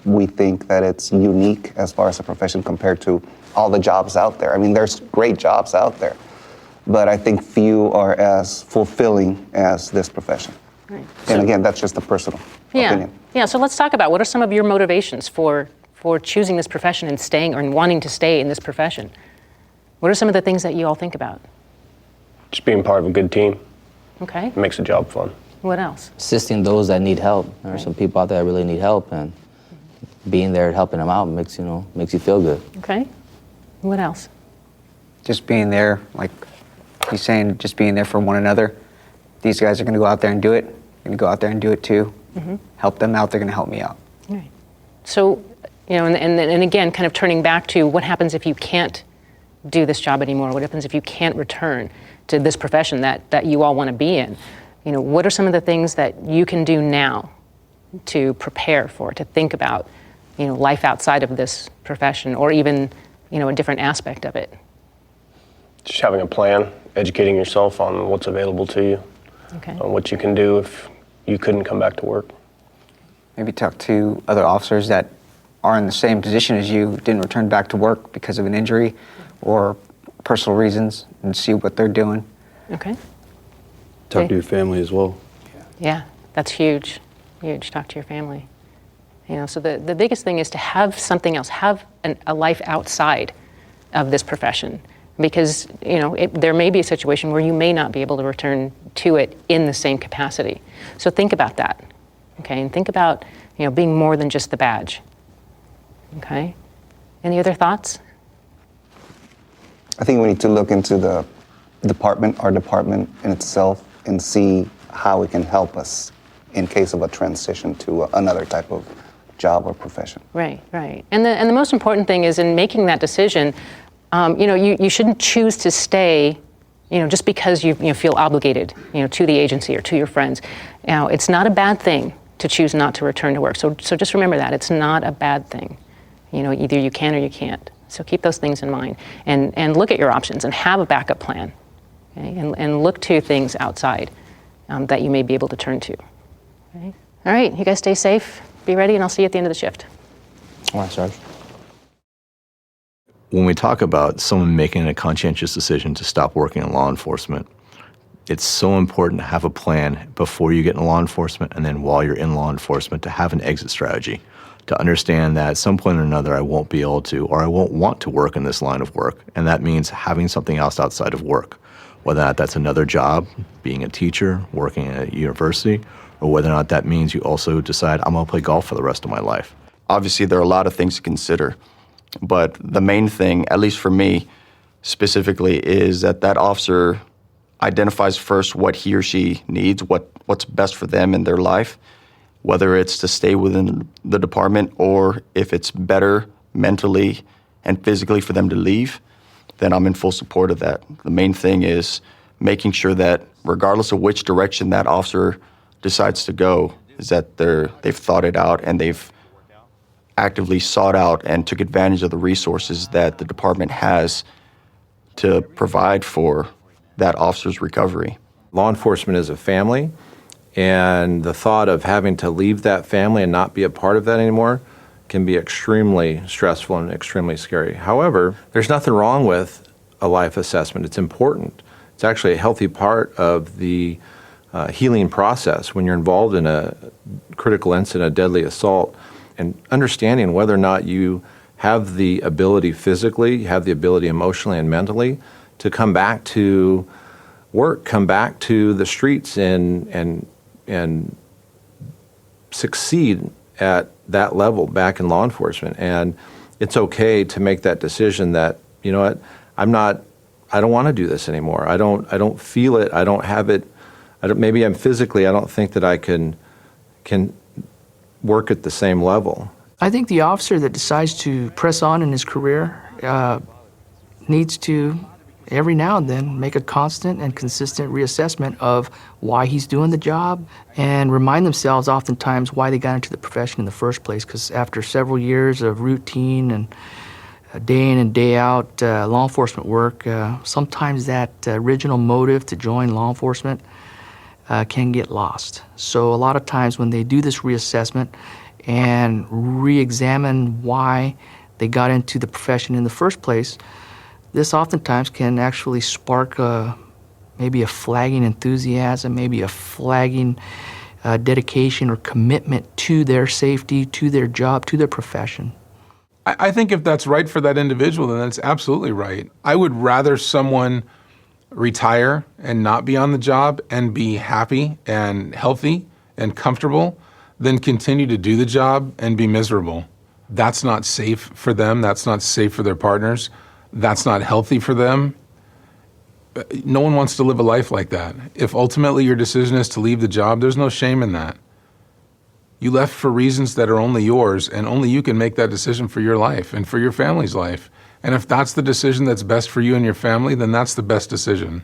we think that it's unique as far as a profession compared to all the jobs out there. I mean, there's great jobs out there, but I think few are as fulfilling as this profession. Right. And again, that's just a personal opinion. Yeah, so let's talk about what are some of your motivations for choosing this profession and staying or wanting to stay in this profession? What are some of the things that you all think about? Just being part of a good team. Okay. It makes the job fun. What else? Assisting those that need help. There are some people out there that really need help, and being there and helping them out makes you feel good. Okay. What else? Just being there, like he's saying, just being there for one another. These guys are going to go out there and do it. I'm going to go out there and do it too. Help them out. They're going to help me out. Right. So, and again, kind of turning back to what happens if you can't do this job anymore? What happens if you can't return to this profession that you all want to be in? What are some of the things that you can do now to prepare for, to think about, life outside of this profession or even, a different aspect of it? Just having a plan, educating yourself on what's available to you, on what you can do if you couldn't come back to work. Maybe talk to other officers that are in the same position as you, didn't return back to work because of an injury or personal reasons, and see what they're doing. Okay. Talk to your family as well. Yeah, that's huge. Huge. Talk to your family. So the biggest thing is to have something else, have a life outside of this profession. Because, there may be a situation where you may not be able to return to it in the same capacity. So think about that, okay? And think about, being more than just the badge, okay? Any other thoughts? I think we need to look into the our department in itself, and see how it can help us in case of a transition to another type of job or profession. Right. And the most important thing is in making that decision, you shouldn't choose to stay, just because you feel obligated, to the agency or to your friends. Now, it's not a bad thing to choose not to return to work. So just remember that. It's not a bad thing. Either you can or you can't. So keep those things in mind and look at your options and have a backup plan. Okay? And look to things outside that you may be able to turn to. Okay? All right, you guys stay safe, be ready, and I'll see you at the end of the shift. All right, Sarge. When we talk about someone making a conscientious decision to stop working in law enforcement, it's so important to have a plan before you get in law enforcement and then while you're in law enforcement to have an exit strategy, to understand that at some point or another I won't be able to or I won't want to work in this line of work. And that means having something else outside of work, whether that's another job, being a teacher, working at a university, or whether or not that means you also decide I'm going to play golf for the rest of my life. Obviously, there are a lot of things to consider. But the main thing, at least for me specifically, is that officer identifies first what he or she needs, what's best for them in their life, whether it's to stay within the department or if it's better mentally and physically for them to leave, then I'm in full support of that. The main thing is making sure that regardless of which direction that officer decides to go, is that they've thought it out and they've actively sought out and took advantage of the resources that the department has to provide for that officer's recovery. Law enforcement is a family, and the thought of having to leave that family and not be a part of that anymore can be extremely stressful and extremely scary. However, there's nothing wrong with a life assessment. It's important. It's actually a healthy part of the healing process when you're involved in a critical incident, a deadly assault, and understanding whether or not you have the ability physically, have the ability emotionally and mentally to come back to work, come back to the streets and succeed at that level back in law enforcement. And it's okay to make that decision that, you know what, I don't want to do this anymore. I don't feel it. I don't maybe I'm physically, I don't think that I can work at the same level. I think the officer that decides to press on in his career needs to, every now and then, make a constant and consistent reassessment of why he's doing the job and remind themselves oftentimes why they got into the profession in the first place. Because after several years of routine and day in and day out law enforcement work, sometimes that original motive to join law enforcement can get lost. So a lot of times when they do this reassessment and re-examine why they got into the profession in the first place, this oftentimes can actually spark maybe a flagging enthusiasm, maybe a flagging dedication or commitment to their safety, to their job, to their profession. I think if that's right for that individual, then that's absolutely right. I would rather someone retire and not be on the job and be happy and healthy and comfortable than continue to do the job and be miserable. That's not safe for them. That's not safe for their partners. That's not healthy for them. No one wants to live a life like that. If ultimately your decision is to leave the job, there's no shame in that. You left for reasons that are only yours, and only you can make that decision for your life and for your family's life. And if that's the decision that's best for you and your family, then that's the best decision.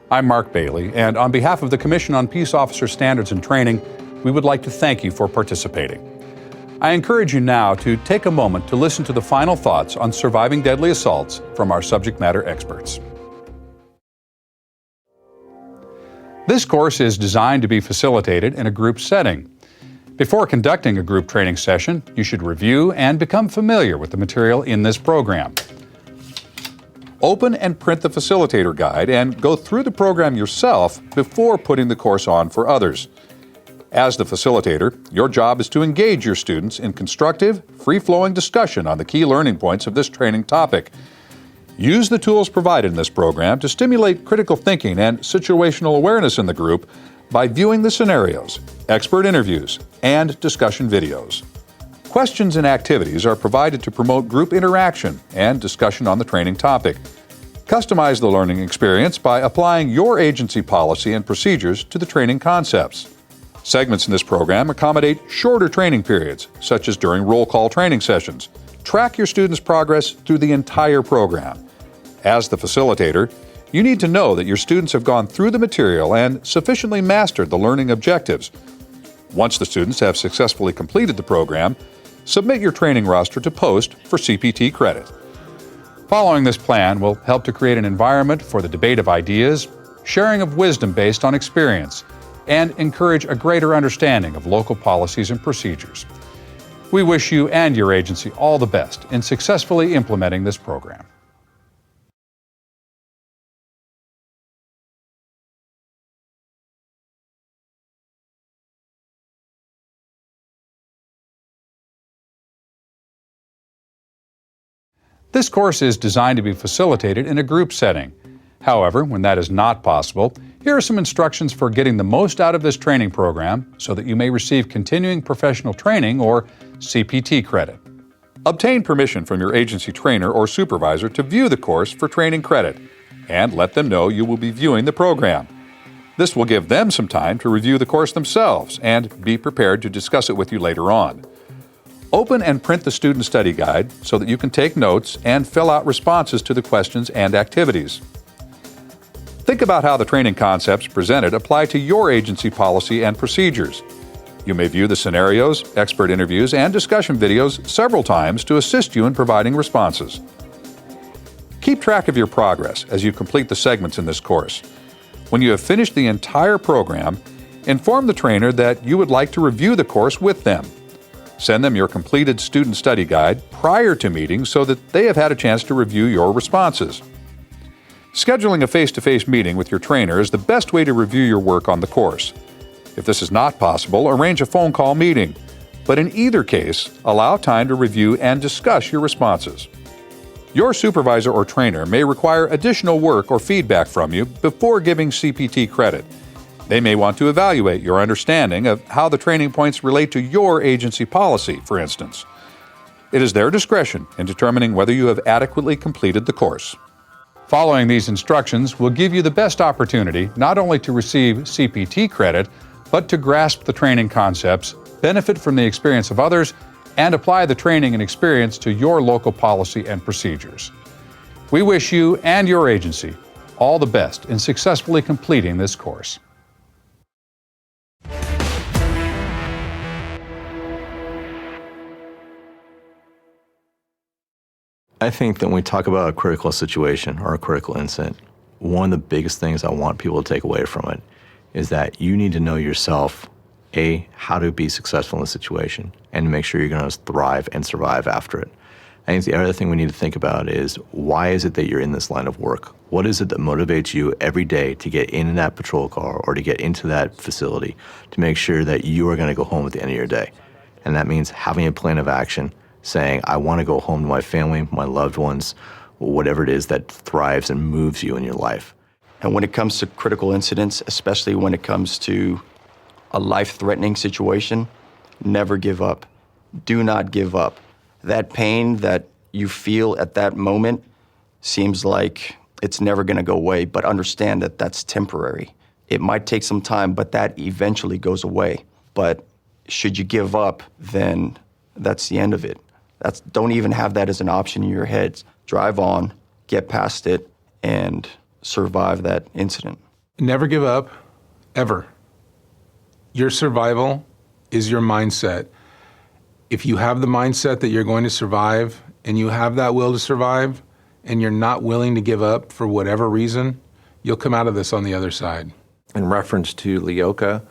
I'm Mark Bailey, and on behalf of the Commission on Peace Officer Standards and Training, we would like to thank you for participating. I encourage you now to take a moment to listen to the final thoughts on surviving deadly assaults from our subject matter experts. This course is designed to be facilitated in a group setting. Before conducting a group training session, you should review and become familiar with the material in this program. Open and print the facilitator guide and go through the program yourself before putting the course on for others. As the facilitator, your job is to engage your students in constructive, free-flowing discussion on the key learning points of this training topic. Use the tools provided in this program to stimulate critical thinking and situational awareness in the group by viewing the scenarios, expert interviews, and discussion videos. Questions and activities are provided to promote group interaction and discussion on the training topic. Customize the learning experience by applying your agency policy and procedures to the training concepts. Segments in this program accommodate shorter training periods, such as during roll call training sessions. Track your students' progress through the entire program. As the facilitator, you need to know that your students have gone through the material and sufficiently mastered the learning objectives. Once the students have successfully completed the program, submit your training roster to post for CPT credit. Following this plan will help to create an environment for the debate of ideas, sharing of wisdom based on experience, and encourage a greater understanding of local policies and procedures. We wish you and your agency all the best in successfully implementing this program. This course is designed to be facilitated in a group setting. However, when that is not possible, here are some instructions for getting the most out of this training program so that you may receive continuing professional training or CPT credit. Obtain permission from your agency trainer or supervisor to view the course for training credit, and let them know you will be viewing the program. This will give them some time to review the course themselves and be prepared to discuss it with you later on. Open and print the student study guide so that you can take notes and fill out responses to the questions and activities. Think about how the training concepts presented apply to your agency policy and procedures. You may view the scenarios, expert interviews, and discussion videos several times to assist you in providing responses. Keep track of your progress as you complete the segments in this course. When you have finished the entire program, inform the trainer that you would like to review the course with them. Send them your completed student study guide prior to meetings so that they have had a chance to review your responses. Scheduling a face-to-face meeting with your trainer is the best way to review your work on the course. If this is not possible, arrange a phone call meeting. But in either case, allow time to review and discuss your responses. Your supervisor or trainer may require additional work or feedback from you before giving CPT credit. They may want to evaluate your understanding of how the training points relate to your agency policy, for instance. It is their discretion in determining whether you have adequately completed the course. Following these instructions will give you the best opportunity not only to receive CPT credit, but to grasp the training concepts, benefit from the experience of others, and apply the training and experience to your local policy and procedures. We wish you and your agency all the best in successfully completing this course. I think that when we talk about a critical situation or a critical incident, one of the biggest things I want people to take away from it is that you need to know yourself, A, how to be successful in the situation, and make sure you're going to thrive and survive after it. I think the other thing we need to think about is, why is it that you're in this line of work? What is it that motivates you every day to get in that patrol car or to get into that facility to make sure that you are going to go home at the end of your day? And that means having a plan of action, saying, I want to go home to my family, my loved ones, whatever it is that thrives and moves you in your life. And when it comes to critical incidents, especially when it comes to a life-threatening situation, never give up. Do not give up. That pain that you feel at that moment seems like it's never going to go away, but understand that that's temporary. It might take some time, but that eventually goes away. But should you give up, then that's the end of it. Don't even have that as an option in your heads. Drive on, get past it, and survive that incident. Never give up, ever. Your survival is your mindset. If you have the mindset that you're going to survive and you have that will to survive and you're not willing to give up for whatever reason, you'll come out of this on the other side. In reference to LEOCA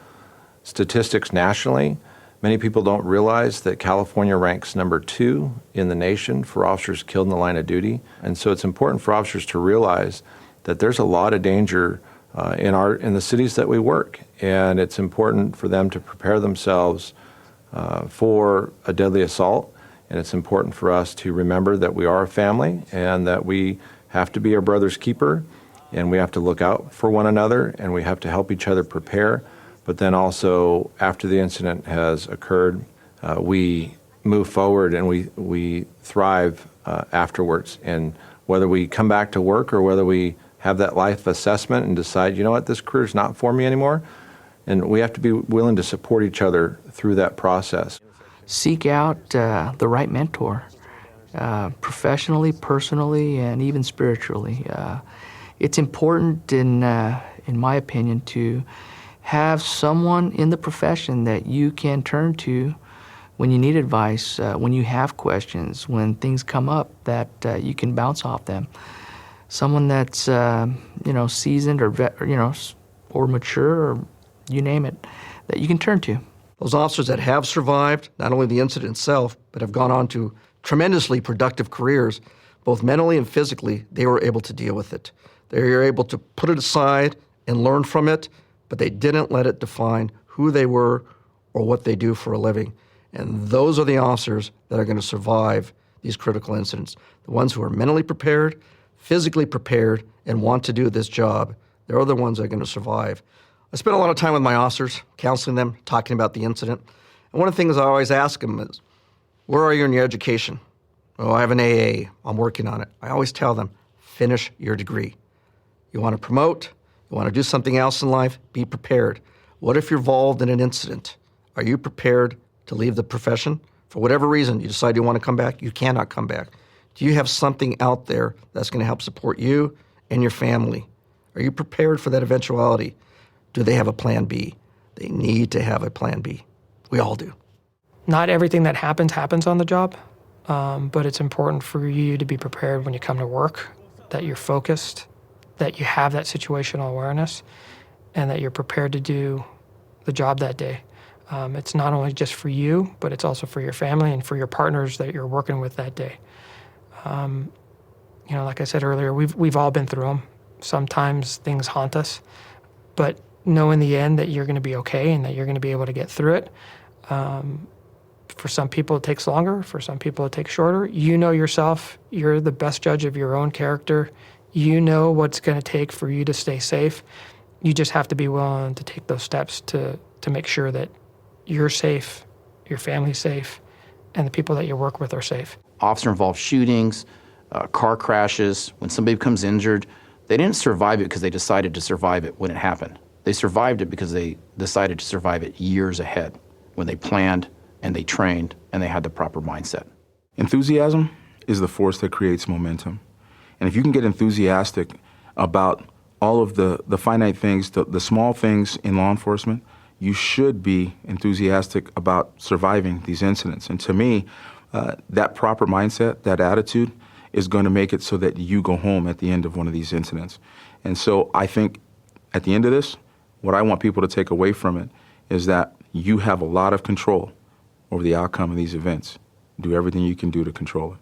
statistics nationally, many people don't realize that California ranks number 2 in the nation for officers killed in the line of duty. And so it's important for officers to realize that there's a lot of danger in the cities that we work. And it's important for them to prepare themselves for a deadly assault. And it's important for us to remember that we are a family and that we have to be our brother's keeper, and we have to look out for one another, and we have to help each other prepare. But then also, after the incident has occurred, we move forward and we thrive afterwards. And whether we come back to work or whether we have that life assessment and decide, you know what, this career is not for me anymore, and we have to be willing to support each other through that process. Seek out the right mentor, professionally, personally, and even spiritually. It's important, in my opinion, to have someone in the profession that you can turn to when you need advice, when you have questions, when things come up that you can bounce off them. Someone that's seasoned or mature, or you name it, that you can turn to. Those officers that have survived not only the incident itself, but have gone on to tremendously productive careers, both mentally and physically, they were able to deal with it. They were able to put it aside and learn from it, but they didn't let it define who they were or what they do for a living. And those are the officers that are going to survive these critical incidents. The ones who are mentally prepared, physically prepared, and want to do this job, they're the ones that are going to survive. I spent a lot of time with my officers, counseling them, talking about the incident. And one of the things I always ask them is, where are you in your education? Oh, I have an AA. I'm working on it. I always tell them, finish your degree. You want to promote? You want to do something else in life? Be prepared. What if you're involved in an incident? Are you prepared to leave the profession? For whatever reason, you decide you want to come back, you cannot come back. Do you have something out there that's going to help support you and your family? Are you prepared for that eventuality? Do they have a plan B? They need to have a plan B. We all do. Not everything that happens on the job, but it's important for you to be prepared when you come to work, that you're focused, that you have that situational awareness, and that you're prepared to do the job that day. It's not only just for you, but it's also for your family and for your partners that you're working with that day. Like I said earlier, we've all been through them. Sometimes things haunt us, but know in the end that you're going to be okay and that you're going to be able to get through it. For some people, it takes longer. For some people, it takes shorter. You know yourself. You're the best judge of your own character. You know what's going to take for you to stay safe. You just have to be willing to take those steps to make sure that you're safe, your family's safe, and the people that you work with are safe. Officer-involved shootings, car crashes, when somebody becomes injured, they didn't survive it because they decided to survive it when it happened. They survived it because they decided to survive it years ahead, when they planned and they trained and they had the proper mindset. Enthusiasm is the force that creates momentum. And if you can get enthusiastic about all of the finite things, the small things in law enforcement, you should be enthusiastic about surviving these incidents. And to me, that proper mindset, that attitude, is going to make it so that you go home at the end of one of these incidents. And so I think at the end of this, what I want people to take away from it is that you have a lot of control over the outcome of these events. Do everything you can do to control it.